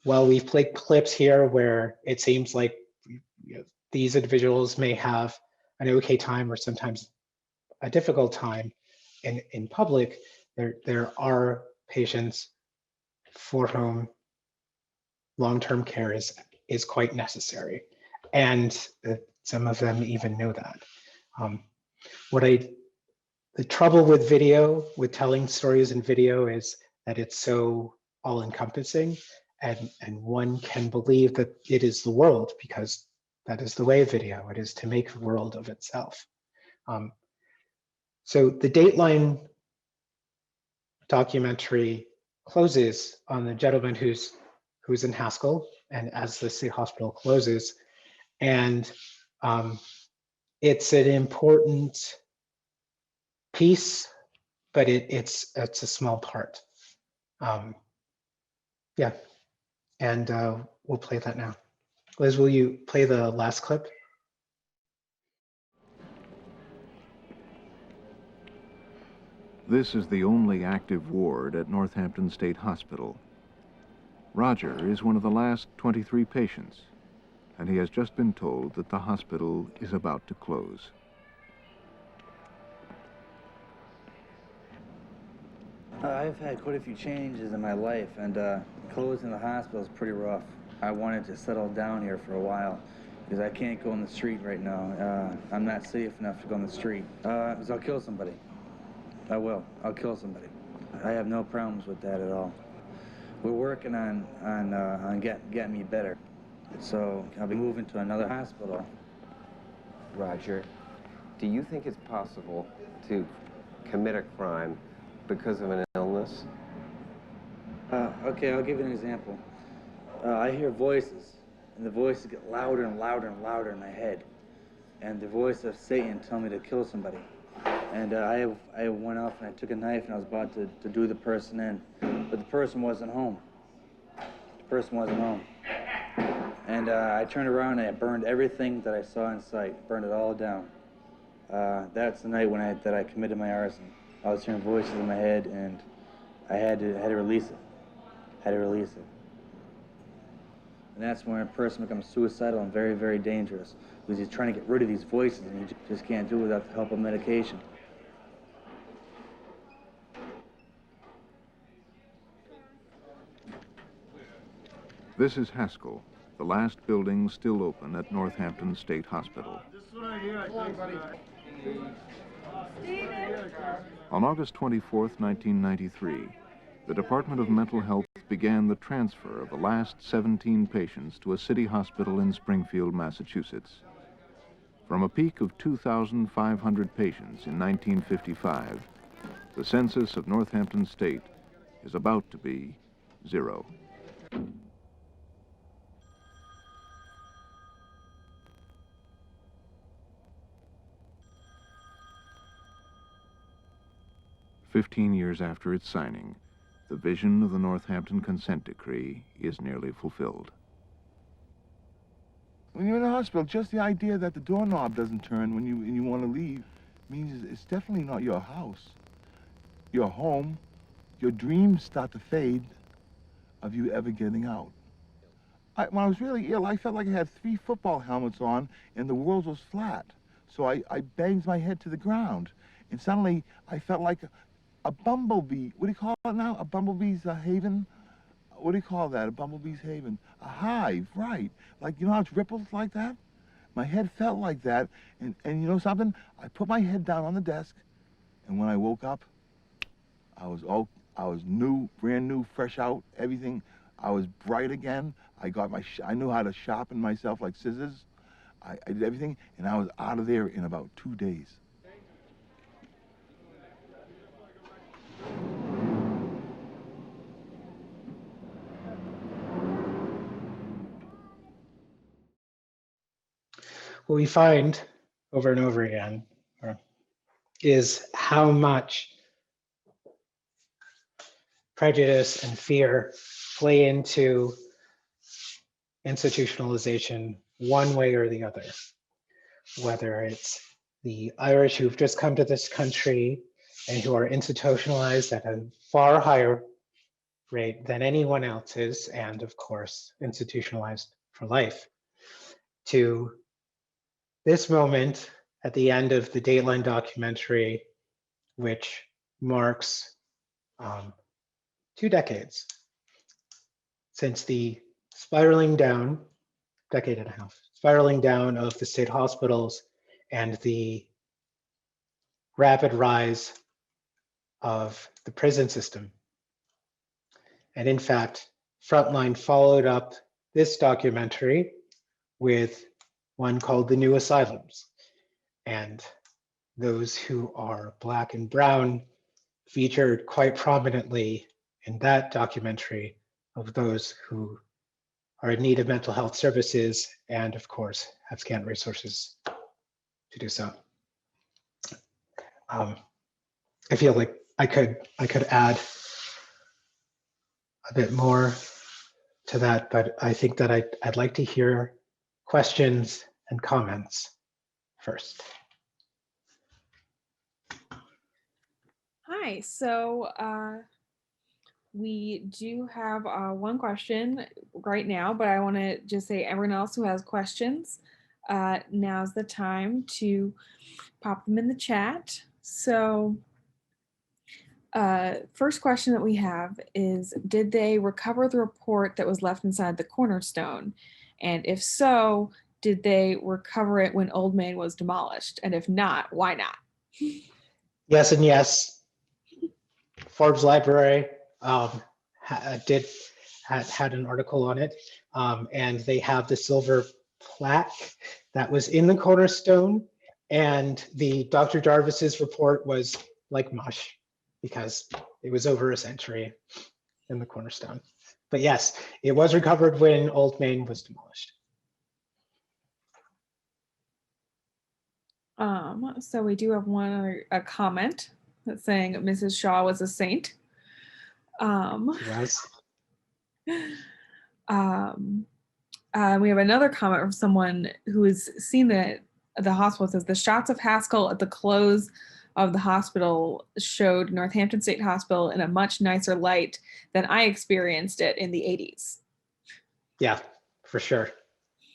while we've played clips here where it seems like, you know, these individuals may have an okay time or sometimes a difficult time in public, there are patients for whom long-term care is quite necessary. And some of them even know that. The trouble with video, with telling stories in video, is that it's so all-encompassing, and one can believe that it is the world, because that is the way of video. It is to make a world of itself. So the Dateline documentary closes on the gentleman who's in Haskell, and as the state hospital closes, and it's an important piece, but it's a small part. Yeah, and we'll play that now. Liz, will you play the last clip? This is the only active ward at Northampton State Hospital. Roger is one of the last 23 patients, and he has just been told that the hospital is about to close. I've had quite a few changes in my life, and closing the hospital is pretty rough. I wanted to settle down here for a while because I can't go on the street right now. I'm not safe enough to go on the street. So I'll kill somebody. I will. I'll kill somebody. I have no problems with that at all. We're working on getting me better. So I'll be moving to another hospital. Roger, do you think it's possible to commit a crime because of an illness? Okay, I'll give you an example. I hear voices, and the voices get louder and louder and louder in my head. And the voice of Satan telling me to kill somebody. And I went off and I took a knife and I was about to do the person in, but the person wasn't home. The person wasn't home. And I turned around and I burned everything that I saw in sight, burned it all down. That's the night that I committed my arson. I was hearing voices in my head and I had to release it. Had to release it. And that's when a person becomes suicidal and very, very dangerous, because he's trying to get rid of these voices and he just can't do it without the help of medication. This is Haskell, the last building still open at Northampton State Hospital. On August 24th, 1993, the Department of Mental Health began the transfer of the last 17 patients to a city hospital in Springfield, Massachusetts. From a peak of 2,500 patients in 1955, the census of Northampton State is about to be 0. "15 years after its signing, the vision of the Northampton Consent Decree is nearly fulfilled. When you're in a hospital, just the idea that the doorknob doesn't turn when you want to leave means it's definitely not your house, your home. Your dreams start to fade of you ever getting out. When I was really ill, I felt like I had 3 football helmets on and the world was flat. So I banged my head to the ground. And suddenly I felt like a bumblebee. What do you call it now? A bumblebee's haven? What do you call that? A bumblebee's haven? A hive, right. Like, you know how it's ripples like that? My head felt like that. And you know something? I put my head down on the desk. And when I woke up, I was new, brand new, fresh out, everything. I was bright again. I knew how to sharpen myself like scissors. I did everything, and I was out of there in about 2 days. What we find over and over again is how much prejudice and fear play into institutionalization one way or the other. Whether it's the Irish who've just come to this country and who are institutionalized at a far higher rate than anyone else is, and of course, institutionalized for life, to this moment at the end of the Dateline documentary, which marks 2 decades since the spiraling down, decade and a half, spiraling down of the state hospitals and the rapid rise of the prison system. And in fact, Frontline followed up this documentary with one called The New Asylums. And those who are Black and brown featured quite prominently in that documentary of those who are in need of mental health services and of course have scant resources to do so. I feel like I could add a bit more to that, but I think that I'd like to hear questions and comments first. Hi, so we do have one question right now, but I want to just say everyone else who has questions, now's the time to pop them in the chat. So First question that we have is, did they recover the report that was left inside the cornerstone? And if so, did they recover it when Old Main was demolished? And if not, why not? Yes and yes. Forbes Library had an article on it, and they have the silver plaque that was in the cornerstone, and the Dr. Jarvis's report was like mush because it was over a century in the cornerstone. But yes, it was recovered when Old Main was demolished. So we do have a comment that's saying Mrs. Shaw was a saint. Yes. We have another comment from someone who has seen the hospital. It says the shots of Haskell at the close of the hospital showed Northampton State Hospital in a much nicer light than I experienced it in the 80s. Yeah, for sure.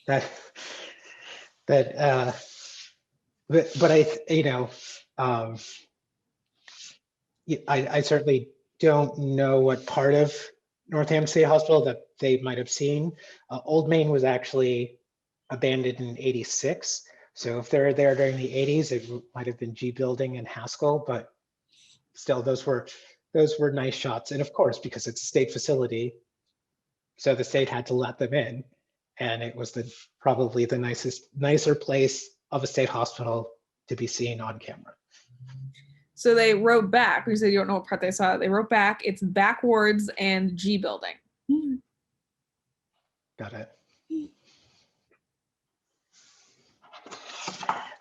But I certainly don't know what part of Northampton State Hospital that they might have seen. Old Main was actually abandoned in '86. So if they're there during the 80s, it might have been G Building and Haskell, but still those were nice shots. And of course, because it's a state facility, so the state had to let them in. And it was probably the nicer place of a state hospital to be seen on camera. So they wrote back. You said you don't know what part they saw. They wrote back. It's backwards and G Building. Got it.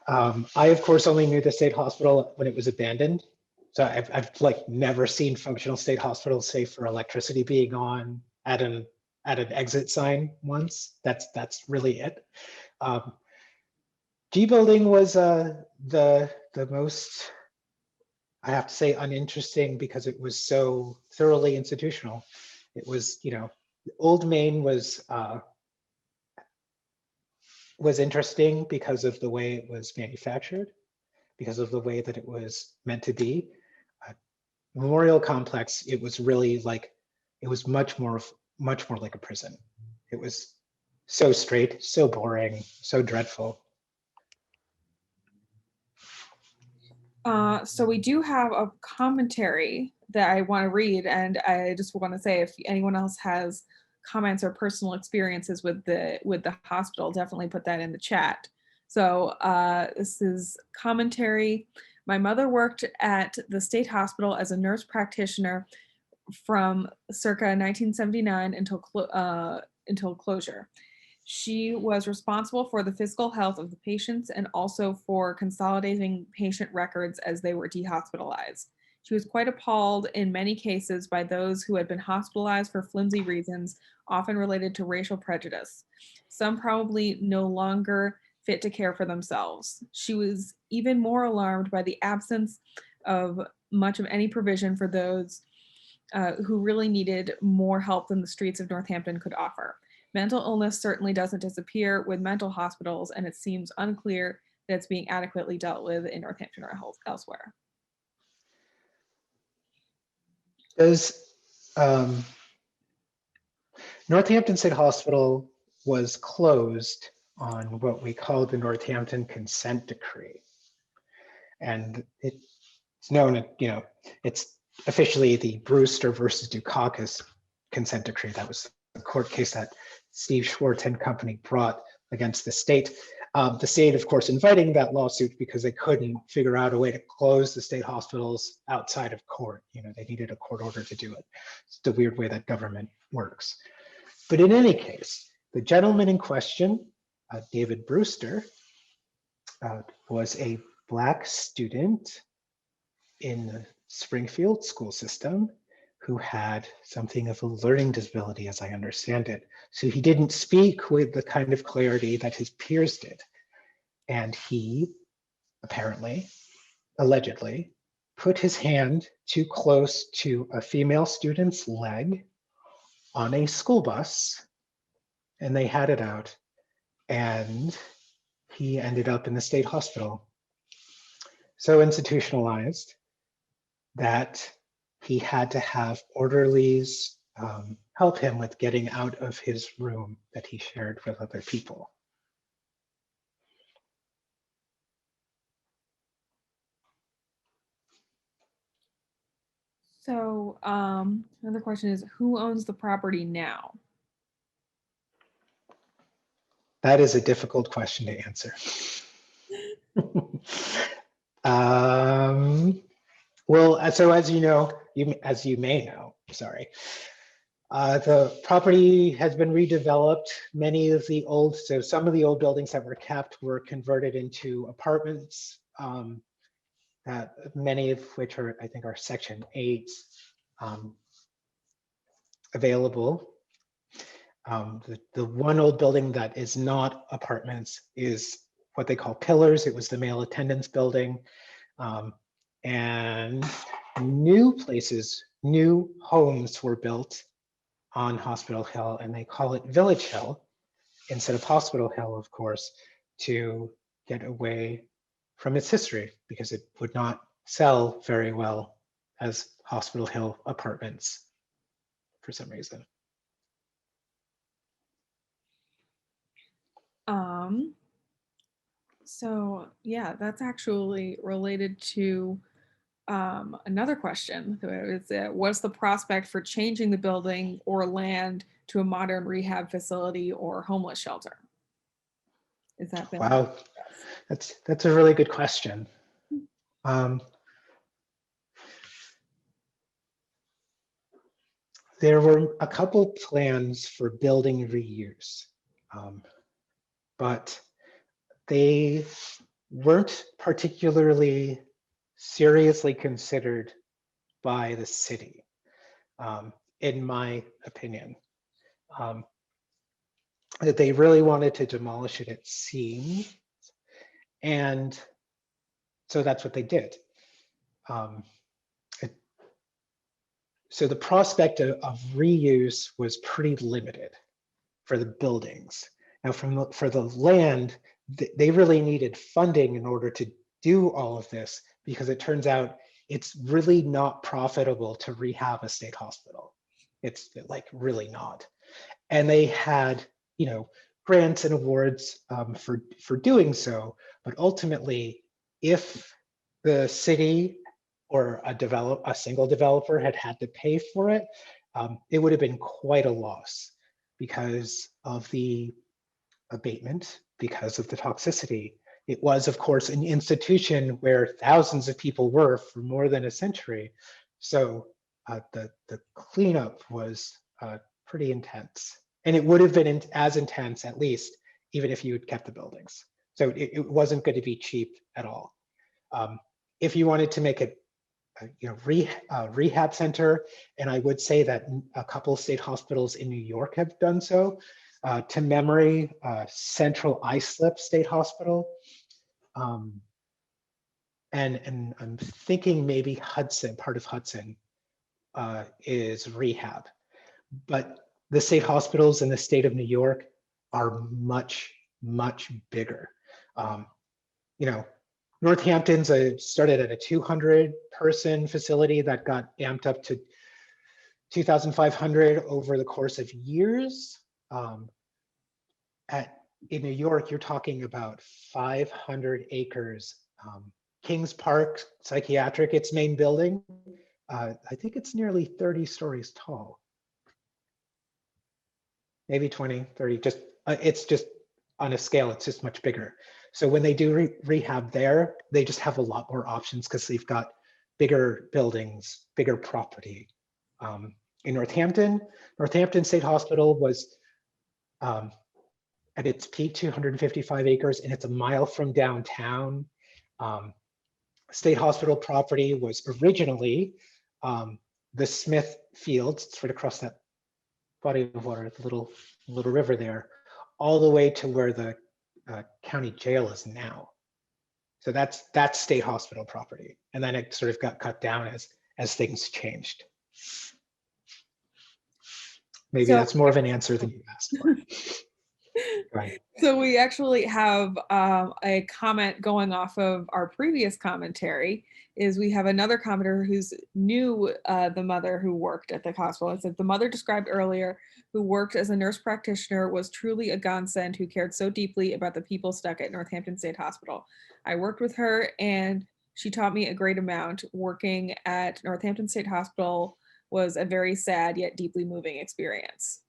I of course only knew the state hospital when it was abandoned. So I've like never seen functional state hospitals save for electricity being on at an exit sign once. That's really it. G Building was the most, I have to say, uninteresting because it was so thoroughly institutional. It was, Old Main was interesting because of the way it was manufactured, because of the way that it was meant to be. Memorial Complex, it was really like, it was much more like a prison. It was so straight, so boring, so dreadful. So we do have a commentary that I want to read, and I just want to say if anyone else has comments or personal experiences with the hospital, definitely put that in the chat. So this is commentary. My mother worked at the state hospital as a nurse practitioner from circa 1979 until closure. She was responsible for the physical health of the patients and also for consolidating patient records as they were dehospitalized. She was quite appalled in many cases by those who had been hospitalized for flimsy reasons, often related to racial prejudice. Some probably no longer fit to care for themselves. She was even more alarmed by the absence of much of any provision for those who really needed more help than the streets of Northampton could offer. Mental illness certainly doesn't disappear with mental hospitals, and it seems unclear that it's being adequately dealt with in Northampton or elsewhere. Northampton State Hospital was closed on what we call the Northampton Consent Decree. And it's known, it's officially the Brewster versus Dukakis Consent Decree. That was a court case that Steve Schwartz and company brought against the state. The state, of course, inviting that lawsuit because they couldn't figure out a way to close the state hospitals outside of court. They needed a court order to do it. It's the weird way that government works. But in any case, the gentleman in question, David Brewster, was a Black student in the Springfield school system who had something of a learning disability, as I understand it. So he didn't speak with the kind of clarity that his peers did. And he apparently, allegedly, put his hand too close to a female student's leg on a school bus, and they had it out, and he ended up in the state hospital. So institutionalized that he had to have orderlies help him with getting out of his room that he shared with other people. So another question is, who owns the property now? That is a difficult question to answer. Well, so as you know, as you may know, sorry, the property has been redeveloped. Many of the old, so some of the old buildings that were kept were converted into apartments, many of which are, I think, are Section 8 available. The one old building that is not apartments is what they call pillars. It was the male attendance building. And new places, new homes were built on Hospital Hill, and they call it Village Hill instead of Hospital Hill, of course, to get away from its history, because it would not sell very well as Hospital Hill apartments for some reason. So yeah, that's actually related to another question. What's the prospect for changing the building or land to a modern rehab facility or homeless shelter? Is that been? Wow, that's a really good question. There were a couple plans for building reuse, but they weren't particularly seriously considered by the city, in my opinion. That they really wanted to demolish it, it seemed, and so that's what they did. So the prospect of reuse was pretty limited for the buildings. Now, for the land, they really needed funding in order to do all of this, because it turns out it's really not profitable to rehab a state hospital. It's like really not. And they had, grants and awards for doing so, but ultimately, if the city or a single developer had to pay for it, it would have been quite a loss because of the abatement, because of the toxicity. It was, of course, an institution where thousands of people were for more than a century. So the cleanup was pretty intense. And it would have been as intense, at least, even if you had kept the buildings. So it wasn't going to be cheap at all. If you wanted to make it rehab center, and I would say that a couple of state hospitals in New York have done so. To memory, Central Islip State Hospital, and I'm thinking maybe Hudson, part of Hudson, is rehab, but the state hospitals in the state of New York are much, much bigger. Northampton's started at a 200-person facility that got amped up to 2,500 over the course of years. In New York, you're talking about 500 acres. Kings Park Psychiatric, its main building, I think it's nearly 30 stories tall. Maybe 20, 30, it's just on a scale, it's just much bigger. So when they do rehab there, they just have a lot more options because they've got bigger buildings, bigger property. In Northampton State Hospital was at its peak 255 acres, and it's a mile from downtown. State Hospital property was originally the Smith Fields, it's right across that body of water, the little river there, all the way to where the county jail is now. So that's state hospital property. And then it sort of got cut down as things changed. Maybe that's more of an answer than you asked for. Right. So we actually have a comment going off of our previous commentary. Is we have another commenter who's knew the mother who worked at the hospital. It said the mother described earlier, who worked as a nurse practitioner, was truly a godsend who cared so deeply about the people stuck at Northampton State Hospital. I worked with her and she taught me a great amount. Working at Northampton State Hospital was a very sad yet deeply moving experience.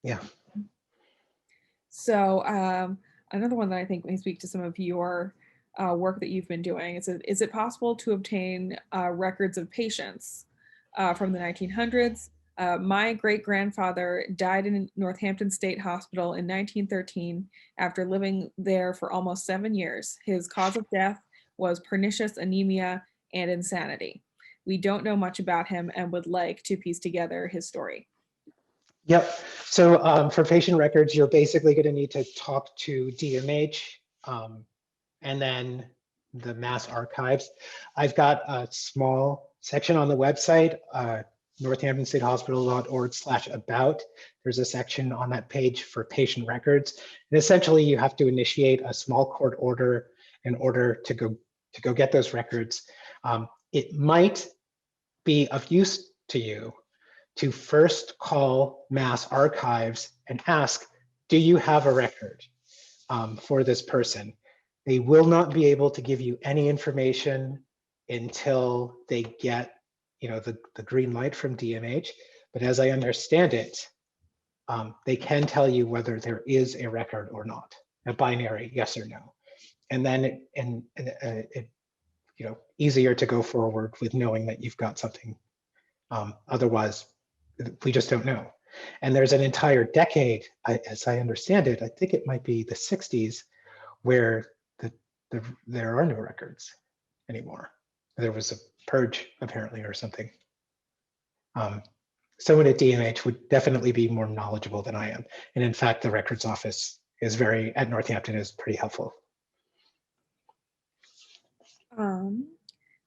Yeah. So another one that I think may speak to some of your work that you've been doing is it possible to obtain records of patients from the 1900s? My great-grandfather died in Northampton State Hospital in 1913 after living there for almost 7 years. His cause of death was pernicious anemia and insanity. We don't know much about him and would like to piece together his story. Yep. So for patient records, you're basically going to need to talk to DMH and then the Mass Archives. I've got a small section on the website, northamptonstatehospital.org/about. There's a section on that page for patient records. And essentially, you have to initiate a small court order in order to go get those records. It might be of use to you to first call Mass Archives and ask, do you have a record for this person? They will not be able to give you any information until they get, the green light from DMH. But as I understand it, they can tell you whether there is a record or not, a binary yes or no. And then it easier to go forward with knowing that you've got something. Otherwise, we just don't know. And there's an entire decade, as I understand it, I think it might be the 60s, where there are no records anymore. There was a purge apparently or something. Someone at DMH would definitely be more knowledgeable than I am. And in fact, the records office at Northampton is pretty helpful.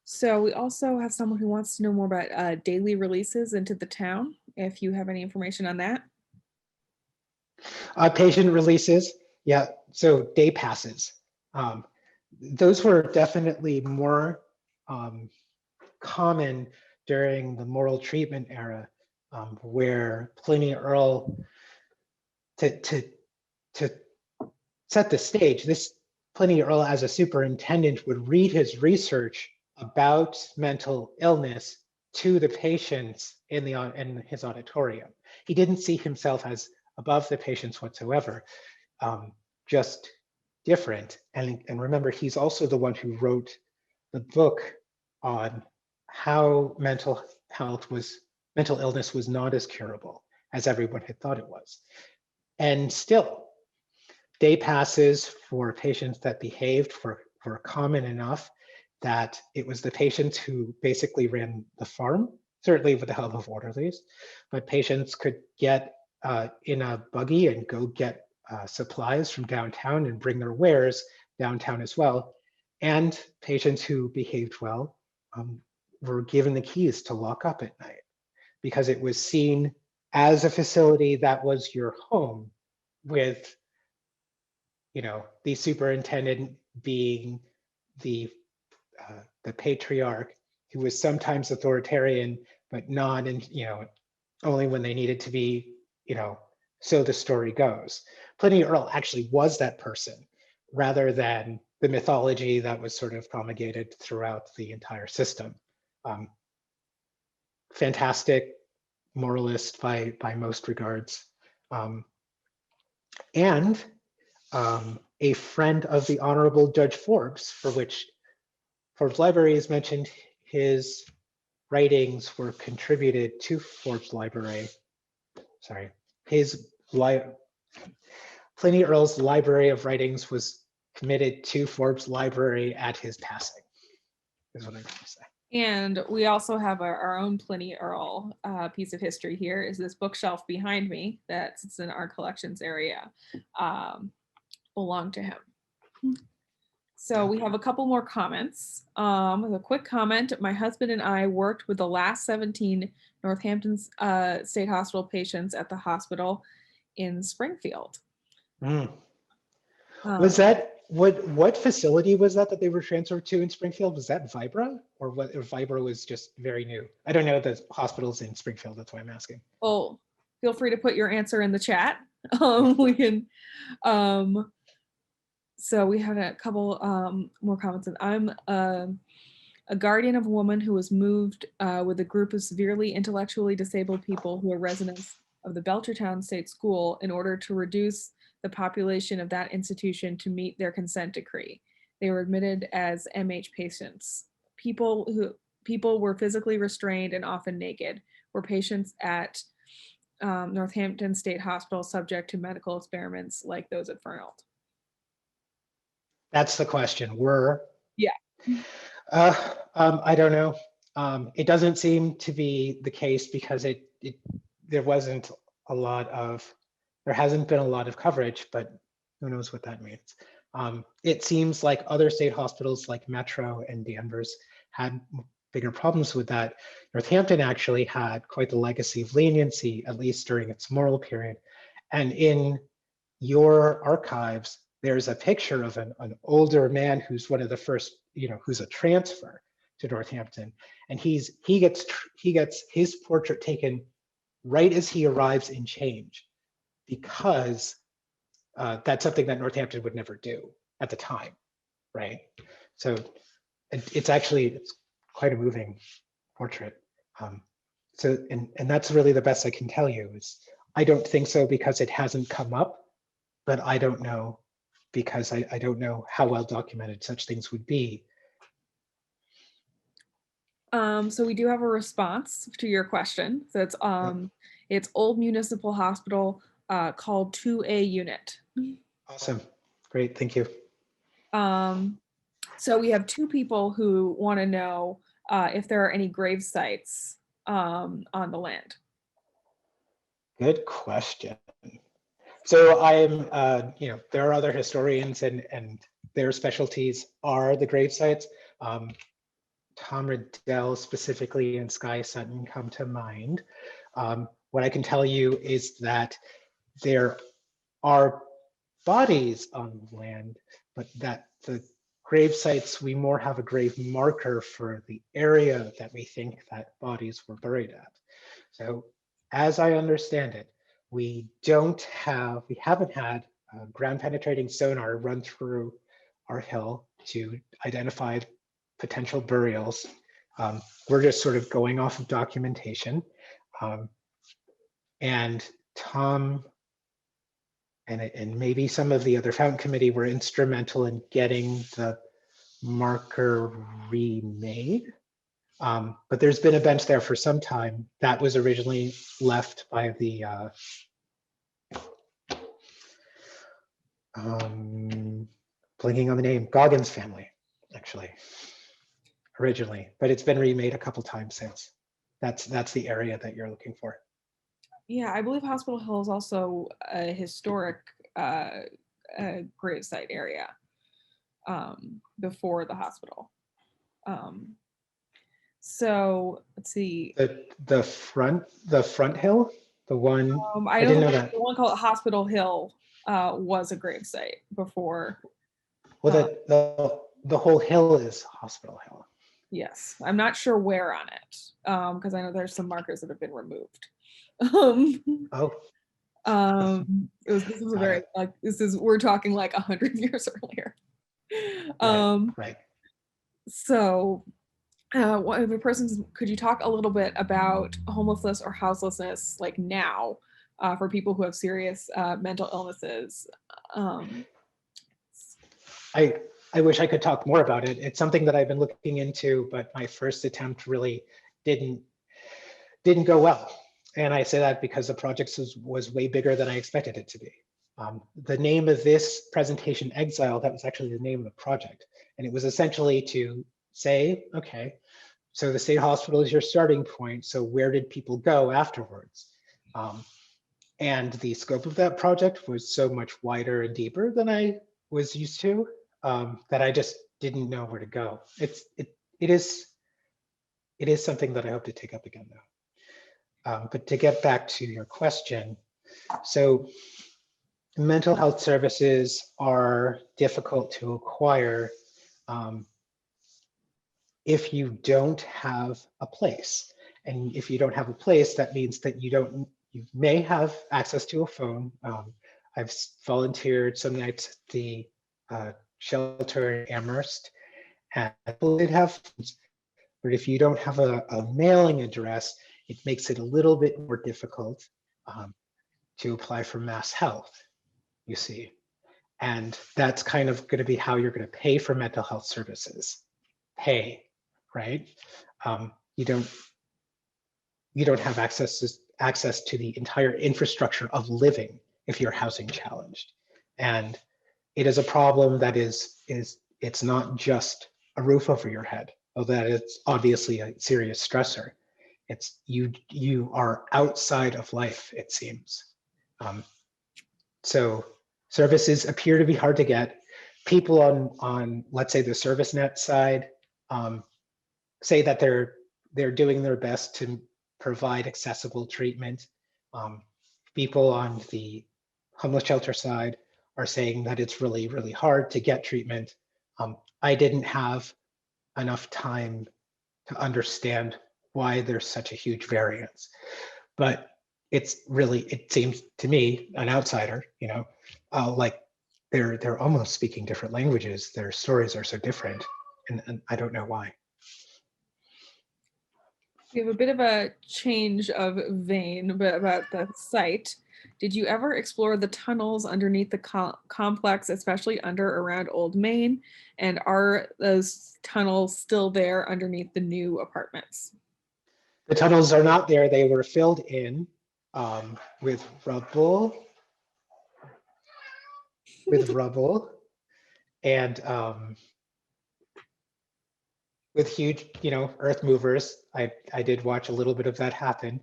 So we also have someone who wants to know more about daily releases into the town, if you have any information on that. Patient releases, yeah, so day passes. Those were definitely more common during the moral treatment era, where Pliny Earl, to set the stage, Pliny Earl as a superintendent would read his research about mental illness to the patients in his auditorium. He didn't see himself as above the patients whatsoever, just different. And remember, he's also the one who wrote the book on how mental illness was not as curable as everyone had thought it was. And still, day passes for patients that behaved were common enough that it was the patients who basically ran the farm, certainly with the help of orderlies, but patients could get in a buggy and go get supplies from downtown and bring their wares downtown as well. And patients who behaved well were given the keys to lock up at night, because it was seen as a facility that was your home, with the superintendent being the patriarch, who was sometimes authoritarian, but not only when they needed to be, so the story goes. Pliny Earl actually was that person, rather than the mythology that was sort of promulgated throughout the entire system. Fantastic moralist by most regards. And a friend of the Honorable Judge Forbes, for which Forbes Library has mentioned his writings were contributed to Forbes Library. Sorry, Pliny Earl's library of writings was committed to Forbes Library at his passing, is what I'm going to say. And we also have our own Pliny Earl piece of history here, is this bookshelf behind me that sits in our collections area, belonged to him. So we have a couple more comments. A quick comment: my husband and I worked with the last 17 Northampton State Hospital patients at the hospital in Springfield. Was that, what facility was that they were transferred to in Springfield? Was that Vibra, or what, or Vibra was just very new? I don't know the hospitals in Springfield, that's why I'm asking. Well, feel free to put your answer in the chat. We can, so we have a couple more comments. I'm a guardian of a woman who was moved with a group of severely intellectually disabled people who are residents of the Belchertown State School in order to reduce the population of that institution to meet their consent decree. They were admitted as MH patients. People were physically restrained and often naked, were patients at Northampton State Hospital subject to medical experiments like those at Fernald. That's the question. Yeah. I don't know. It doesn't seem to be the case because there hasn't been a lot of coverage, but who knows what that means. It seems like other state hospitals like Metro and Danvers had bigger problems with that. Northampton actually had quite the legacy of leniency, at least during its moral period. And in your archives, there's a picture of an older man who's one of the first, who's a transfer to Northampton. And he gets his portrait taken right as he arrives in change, because that's something that Northampton would never do at the time, right? So it's quite a moving portrait. And that's really the best I can tell you is I don't think so because it hasn't come up, but I don't know because I don't know how well documented such things would be. So we do have a response to your question. So it's Old Municipal Hospital called 2A unit. Awesome, great, thank you. So we have two people who want to know if there are any grave sites on the land. Good question. So I'm, there are other historians and their specialties are the grave sites. Tom Riddell specifically and Sky Sutton come to mind. What I can tell you is that there are bodies on the land, but that the grave sites, we more have a grave marker for the area that we think that bodies were buried at. So as I understand it, we haven't had ground penetrating sonar run through our hill to identify potential burials. We're just sort of going off of documentation. And Tom and maybe some of the other Fountain Committee were instrumental in getting the marker remade. But there's been a bench there for some time that was originally left by the blinking on the name, Goggins family, actually, originally, but it's been remade a couple times since. That's the area that you're looking for. Yeah, I believe Hospital Hill is also a historic gravesite area before the hospital. So let's see. The front hill, the one. I didn't know that. The one called Hospital Hill was a gravesite before. Well, the whole hill is Hospital Hill. Yes, I'm not sure where on it because I know there's some markers that have been removed. This was a very we're talking like 100 years earlier. Right. So one of the persons, could you talk a little bit about homelessness or houselessness like now for people who have serious mental illnesses? I wish I could talk more about it. It's something that I've been looking into, but my first attempt really didn't go well. And I say that because the project was way bigger than I expected it to be. The name of this presentation, Exile, that was actually the name of the project. And it was essentially to say, okay, so the state hospital is your starting point. So where did people go afterwards? And the scope of that project was so much wider and deeper than I was used to that I just didn't know where to go. It is something that I hope to take up again though. But to get back to your question, so mental health services are difficult to acquire if you don't have a place. And if you don't have a place, that means that you may have access to a phone. I've volunteered some nights at the shelter in Amherst, and people did have phones, but if you don't have a mailing address, it makes it a little bit more difficult to apply for Mass Health, you see. And that's kind of going to be how you're going to pay for mental health services. Pay, right? You don't have access to the entire infrastructure of living if you're housing challenged. And it is a problem that it's not just a roof over your head, although that it's obviously a serious stressor. It's you are outside of life, it seems. So services appear to be hard to get. People on let's say the ServiceNet side say that they're doing their best to provide accessible treatment. People on the homeless shelter side are saying that it's really, really hard to get treatment. I didn't have enough time to understand why there's such a huge variance, but it seems to me, an outsider, like they're almost speaking different languages. Their stories are so different, and I don't know why. We have a bit of a change of vein about the site. Did you ever explore the tunnels underneath the complex, especially around Old Main? And are those tunnels still there underneath the new apartments? The tunnels are not there. They were filled in with rubble, and with huge, earth movers. I did watch a little bit of that happen.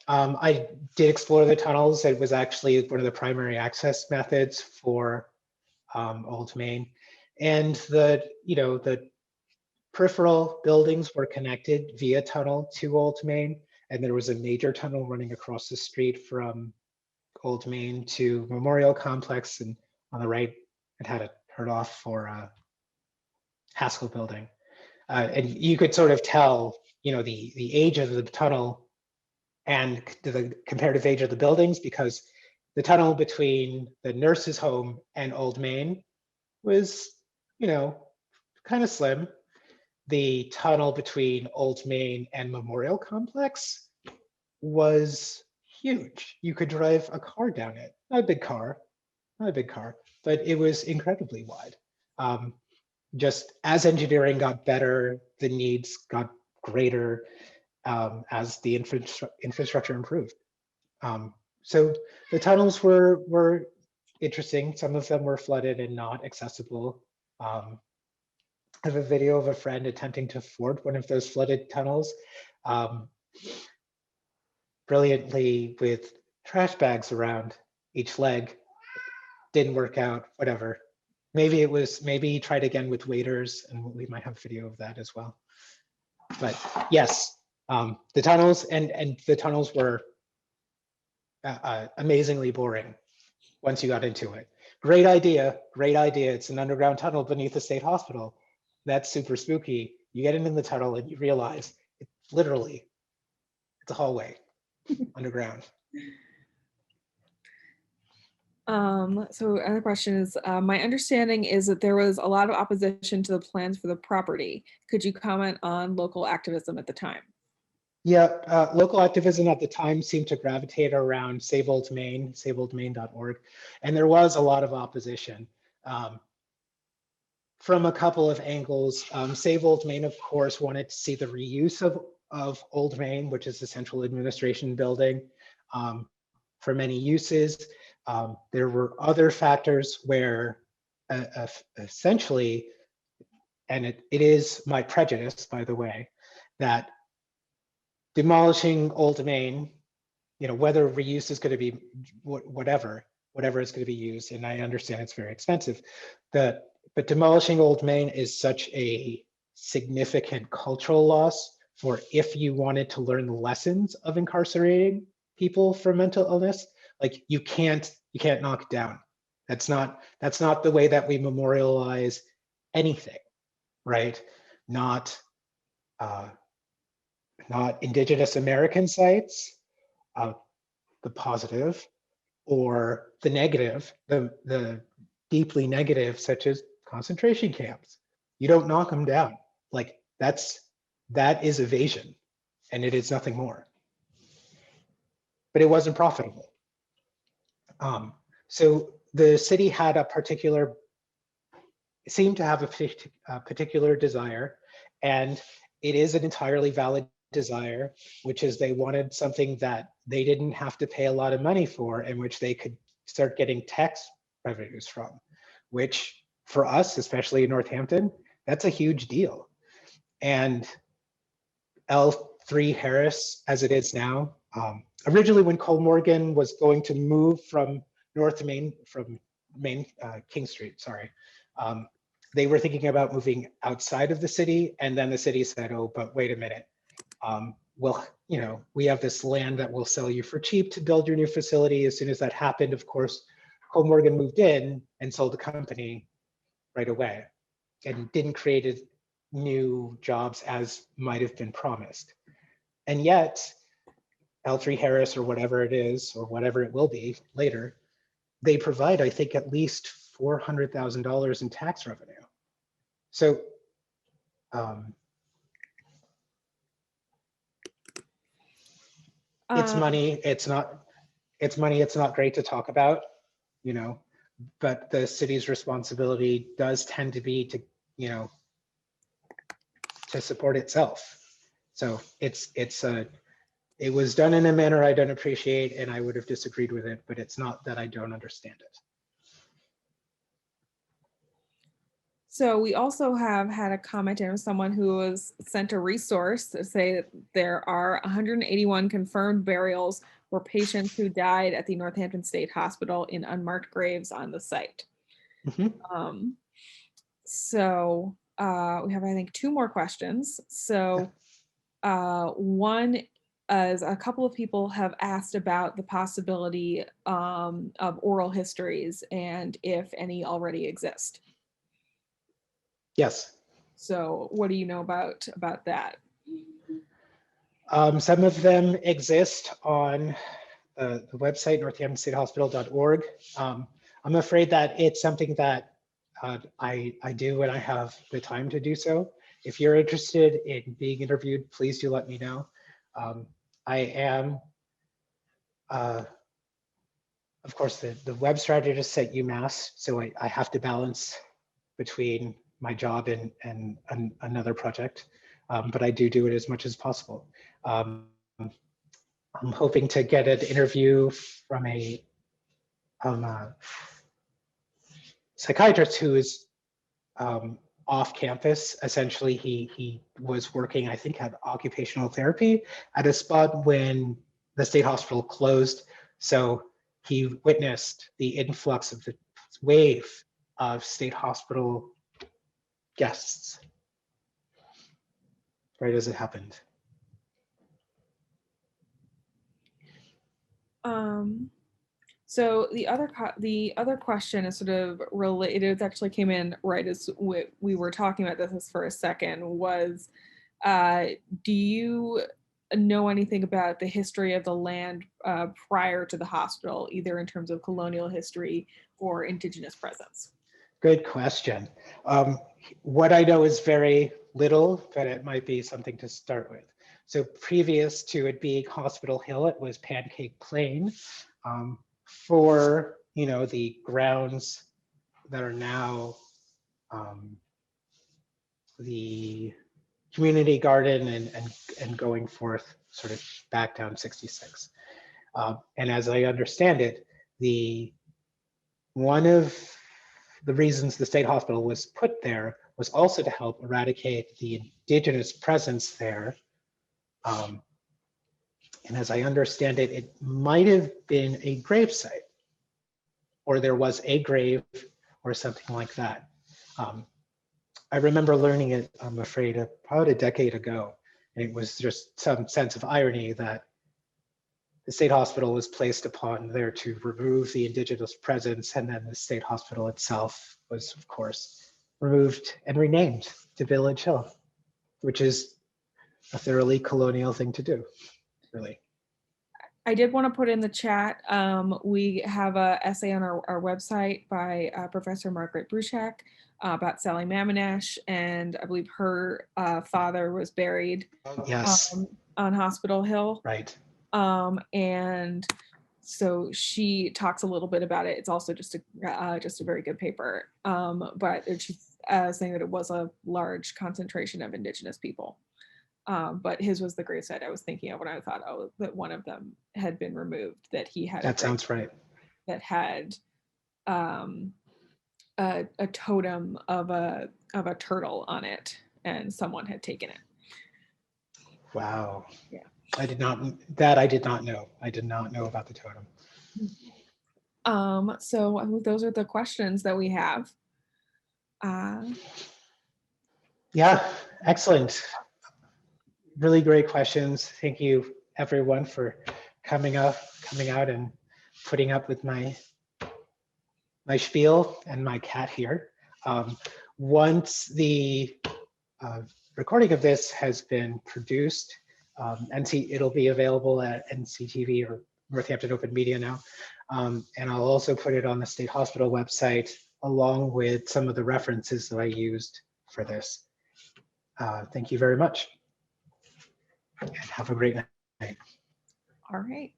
I did explore the tunnels. It was actually one of the primary access methods for Old Main, and the peripheral buildings were connected via tunnel to Old Main, and there was a major tunnel running across the street from Old Main to Memorial Complex, and on the right, it had a turn off for Haskell Building. And you could sort of tell, the age of the tunnel and the comparative age of the buildings, because the tunnel between the nurse's home and Old Main was, kind of slim. The tunnel between Old Main and Memorial Complex was huge. You could drive a car down it. Not a big car, but it was incredibly wide. Just as engineering got better, the needs got greater as the infrastructure improved. So the tunnels were interesting. Some of them were flooded and not accessible. I have a video of a friend attempting to ford one of those flooded tunnels brilliantly with trash bags around each leg. Didn't work out, whatever. Maybe he tried again with waiters, and we might have video of that as well. But yes, the tunnels and the tunnels were amazingly boring once you got into it. Great idea. It's an underground tunnel beneath the state hospital. That's super spooky. You get into the tunnel and you realize it's a hallway underground. So another question is, my understanding is that there was a lot of opposition to the plans for the property. Could you comment on local activism at the time? Yeah, local activism at the time seemed to gravitate around Save Old Main, saveoldmain.org, and there was a lot of opposition from a couple of angles. Save Old Main, of course, wanted to see the reuse of Old Main, which is the central administration building, for many uses. There were other factors where essentially, and it is my prejudice, by the way, that demolishing Old Main, whether reuse is going to be whatever is going to be used, and I understand it's very expensive, but demolishing Old Main is such a significant cultural loss for if you wanted to learn the lessons of incarcerating people for mental illness. Like you can't knock it down. That's not the way that we memorialize anything, right? Not Indigenous American sites, the positive, or the negative, the deeply negative, such as concentration camps. You don't knock them down. Like that is evasion, and it is nothing more. But it wasn't profitable. So the city had seemed to have a particular desire, and it is an entirely valid desire, which is they wanted something that they didn't have to pay a lot of money for, and which they could start getting tax revenues from, which for us, especially in Northampton, that's a huge deal. And L3 Harris, as it is now, originally when Cole Morgan was going to move from King Street, sorry, they were thinking about moving outside of the city, and then the city said, oh, but wait a minute, well, we have this land that we'll sell you for cheap to build your new facility. As soon as that happened, of course, Cole Morgan moved in and sold the company right away and didn't create new jobs as might have been promised. And yet, L3 Harris, or whatever it is, or whatever it will be later, they provide, I think, at least $400,000 in tax revenue. So it's money. It's money. It's not great to talk about, but the city's responsibility does tend to be to, to support itself. So it was done in a manner I don't appreciate, and I would have disagreed with it, but it's not that I don't understand it. So we also have had a comment in of someone who was sent a resource to say that there are 181 confirmed burials for patients who died at the Northampton State Hospital in unmarked graves on the site. Mm-hmm. So we have, I think, 2 more questions. So one is a couple of people have asked about the possibility of oral histories and if any already exist. Yes. So what do you know about that? Some of them exist on the website, northamptonstatehospital.org. I'm afraid that it's something that I do when I have the time to do so. If you're interested in being interviewed, please do let me know. I am, of course, the web strategist at UMass, so I have to balance between my job and another project, but I do it as much as possible. I'm hoping to get an interview from a psychiatrist who is off campus. Essentially, he was working, I think, at occupational therapy at a spot when the state hospital closed. So he witnessed the influx of the wave of state hospital guests right as it happened. So the other question is sort of related. It actually came in right as we were talking about this for a second. Was do you know anything about the history of the land prior to the hospital, either in terms of colonial history or Indigenous presence? Good question. What I know is very little, but it might be something to start with. So previous to it being Hospital Hill, it was Pancake Plain. For the grounds that are now the community garden and going forth sort of back down 66. And as I understand it, one of the reasons the state hospital was put there was also to help eradicate the Indigenous presence there. And as I understand it, it might have been a grave site, or there was a grave or something like that. I remember learning it, I'm afraid, about a decade ago. And it was just some sense of irony that the state hospital was placed upon there to remove the indigenous presence, and then the state hospital itself was, of course, removed and renamed to Village Hill, which is a thoroughly colonial thing to do, really. I did want to put in the chat, we have an essay on our website by Professor Margaret Bruchak about Sally Mamanesh, and I believe her father was buried Yes. On Hospital Hill. Right. And so she talks a little bit about it. It's also just a very good paper, but she's saying that it was a large concentration of Indigenous people. But his was the gravesite I was thinking of when I thought, oh, that one of them had been removed, that he had. That sounds right. That had a totem of a turtle on it, and someone had taken it. Wow. Yeah. I did not know. I did not know about the totem. So I think those are the questions that we have. Yeah, excellent. Really great questions. Thank you everyone for coming out and putting up with my spiel and my cat here. Once the recording of this has been produced, it'll be available at NCTV or Northampton Open Media now. And I'll also put it on the State Hospital website along with some of the references that I used for this. Thank you very much. And have a great night. All right.